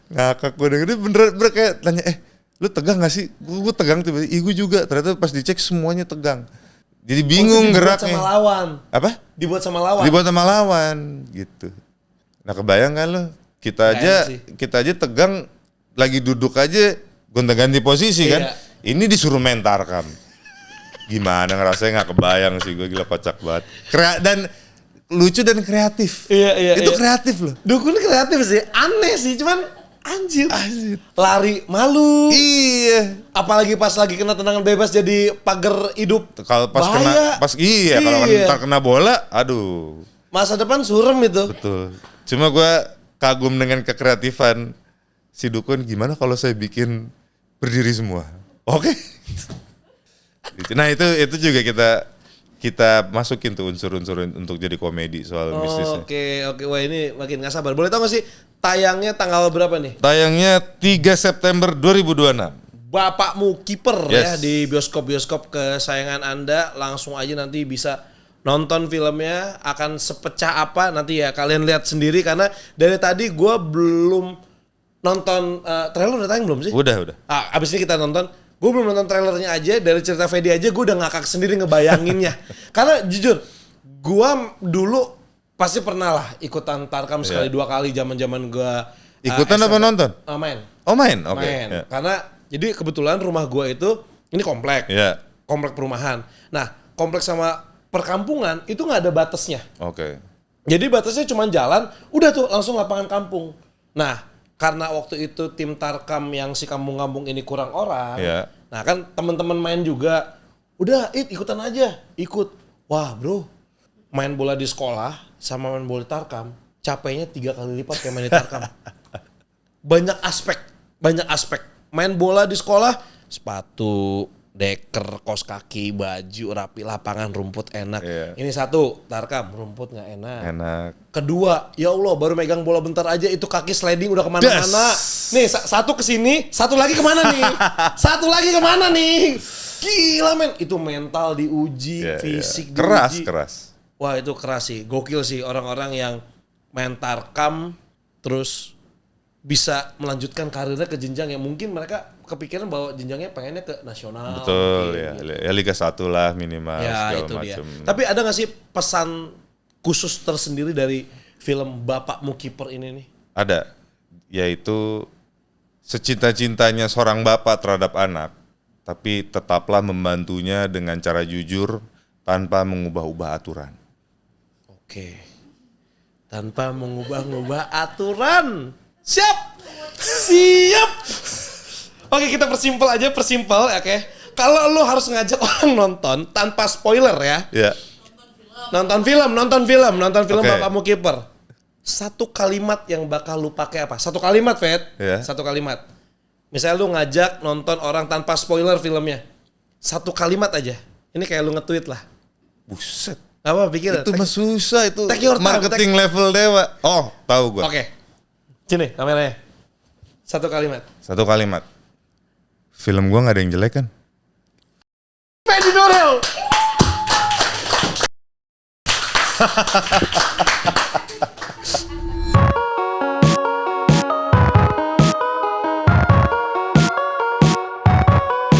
Ngakak gue dengerin bener kayak tanya, lu tegang gak sih? Gue tegang tiba-tiba, gue juga. Ternyata pas dicek semuanya tegang. Jadi bingung geraknya. Sama lawan. Apa? Dibuat sama lawan gitu. Nah kebayang kan lo, kita aja tegang lagi duduk aja gonta-ganti posisi kan. Ini disuruh main tarkam. Gimana ngerasanya nggak kebayang sih, gue gila kocak banget. Dan lucu dan kreatif. Iya. Itu kreatif loh. Dukun kreatif sih, aneh sih, cuman anjir. Lari malu. Iya. Apalagi pas lagi kena tendangan bebas jadi pagar hidup. Kalau pas bahaya. Kalau ntar kena bola, aduh. Masa depan suram itu. Betul. Cuma gue kagum dengan kekreatifan si dukun. Gimana kalau saya bikin berdiri semua? Oke. Nah itu juga kita masukin tuh unsur-unsur untuk jadi komedi soal mistisnya. Oke. Wah ini makin gak sabar. Boleh tahu gak sih tayangnya tanggal berapa nih? Tayangnya 3 September 2026. Bapakmu Kiper ya di bioskop-bioskop kesayangan Anda. Langsung aja nanti bisa nonton filmnya. Akan sepecah apa nanti ya kalian lihat sendiri. Karena dari tadi gue belum nonton trailer. Udah tayang belum sih? Udah. Abis ini kita nonton. Gue belum nonton trailernya aja, dari cerita Fedi aja gue udah ngakak sendiri ngebayanginnya. Karena jujur, gue dulu pasti pernah lah ikutan tarkam sekali 2 kali zaman-zaman gue ikutan apa nonton? Main. Oh main, oke. Main. Karena jadi kebetulan rumah gue itu ini komplek, komplek perumahan. Nah komplek sama perkampungan itu nggak ada batasnya. Oke. Jadi batasnya cuma jalan, udah tuh langsung lapangan kampung. Nah karena waktu itu tim tarkam yang si kampung-kampung ini kurang orang, nah kan teman-teman main juga, udah ikutan aja, ikut. Wah bro, main bola di sekolah sama main bola di tarkam, capeknya 3 kali lipat kayak main di tarkam. Banyak aspek. Main bola di sekolah, sepatu, deker, kaos kaki, baju rapi, lapangan rumput enak. Ini satu, tarkam rumput nggak enak. Kedua, ya Allah baru megang bola bentar aja itu kaki sliding udah kemana-mana. Nih satu kesini, satu lagi kemana nih? Satu lagi kemana nih? Gila men, itu mental diuji, fisik diuji. Keras. Wah itu keras sih, gokil sih orang-orang yang main tarkam terus bisa melanjutkan karirnya ke jenjang yang mungkin mereka kepikiran bahwa jenjangnya pengennya ke nasional. Betul ya. Gitu. Ya Liga 1 lah minimal Ya segala itu dia. macam. Tapi ada gak sih pesan khusus tersendiri dari film Bapakmu Kiper ini nih? Ada, yaitu secinta-cintanya seorang bapak terhadap anak, tapi tetaplah membantunya dengan cara jujur tanpa mengubah-ubah aturan. Oke. Tanpa mengubah-ubah aturan. Siap. Oke, kita persimpel, oke. Kalau lu harus ngajak orang nonton tanpa spoiler ya. Ya. Nonton film Oke. Bapakmu Kiper. Satu kalimat yang bakal lu pakai apa? Satu kalimat, Fed. Ya. Satu kalimat. Misalnya lu ngajak nonton orang tanpa spoiler filmnya. Satu kalimat aja. Ini kayak lu nge-tweet lah. Buset. Apa pikir? Itu mah susah itu. Take your time, Marketing level dewa. Oh, tahu gua. Oke. Sini kameranya. Satu kalimat. Satu kalimat. Film gua nggak ada yang jelek kan? Fedi Nuril.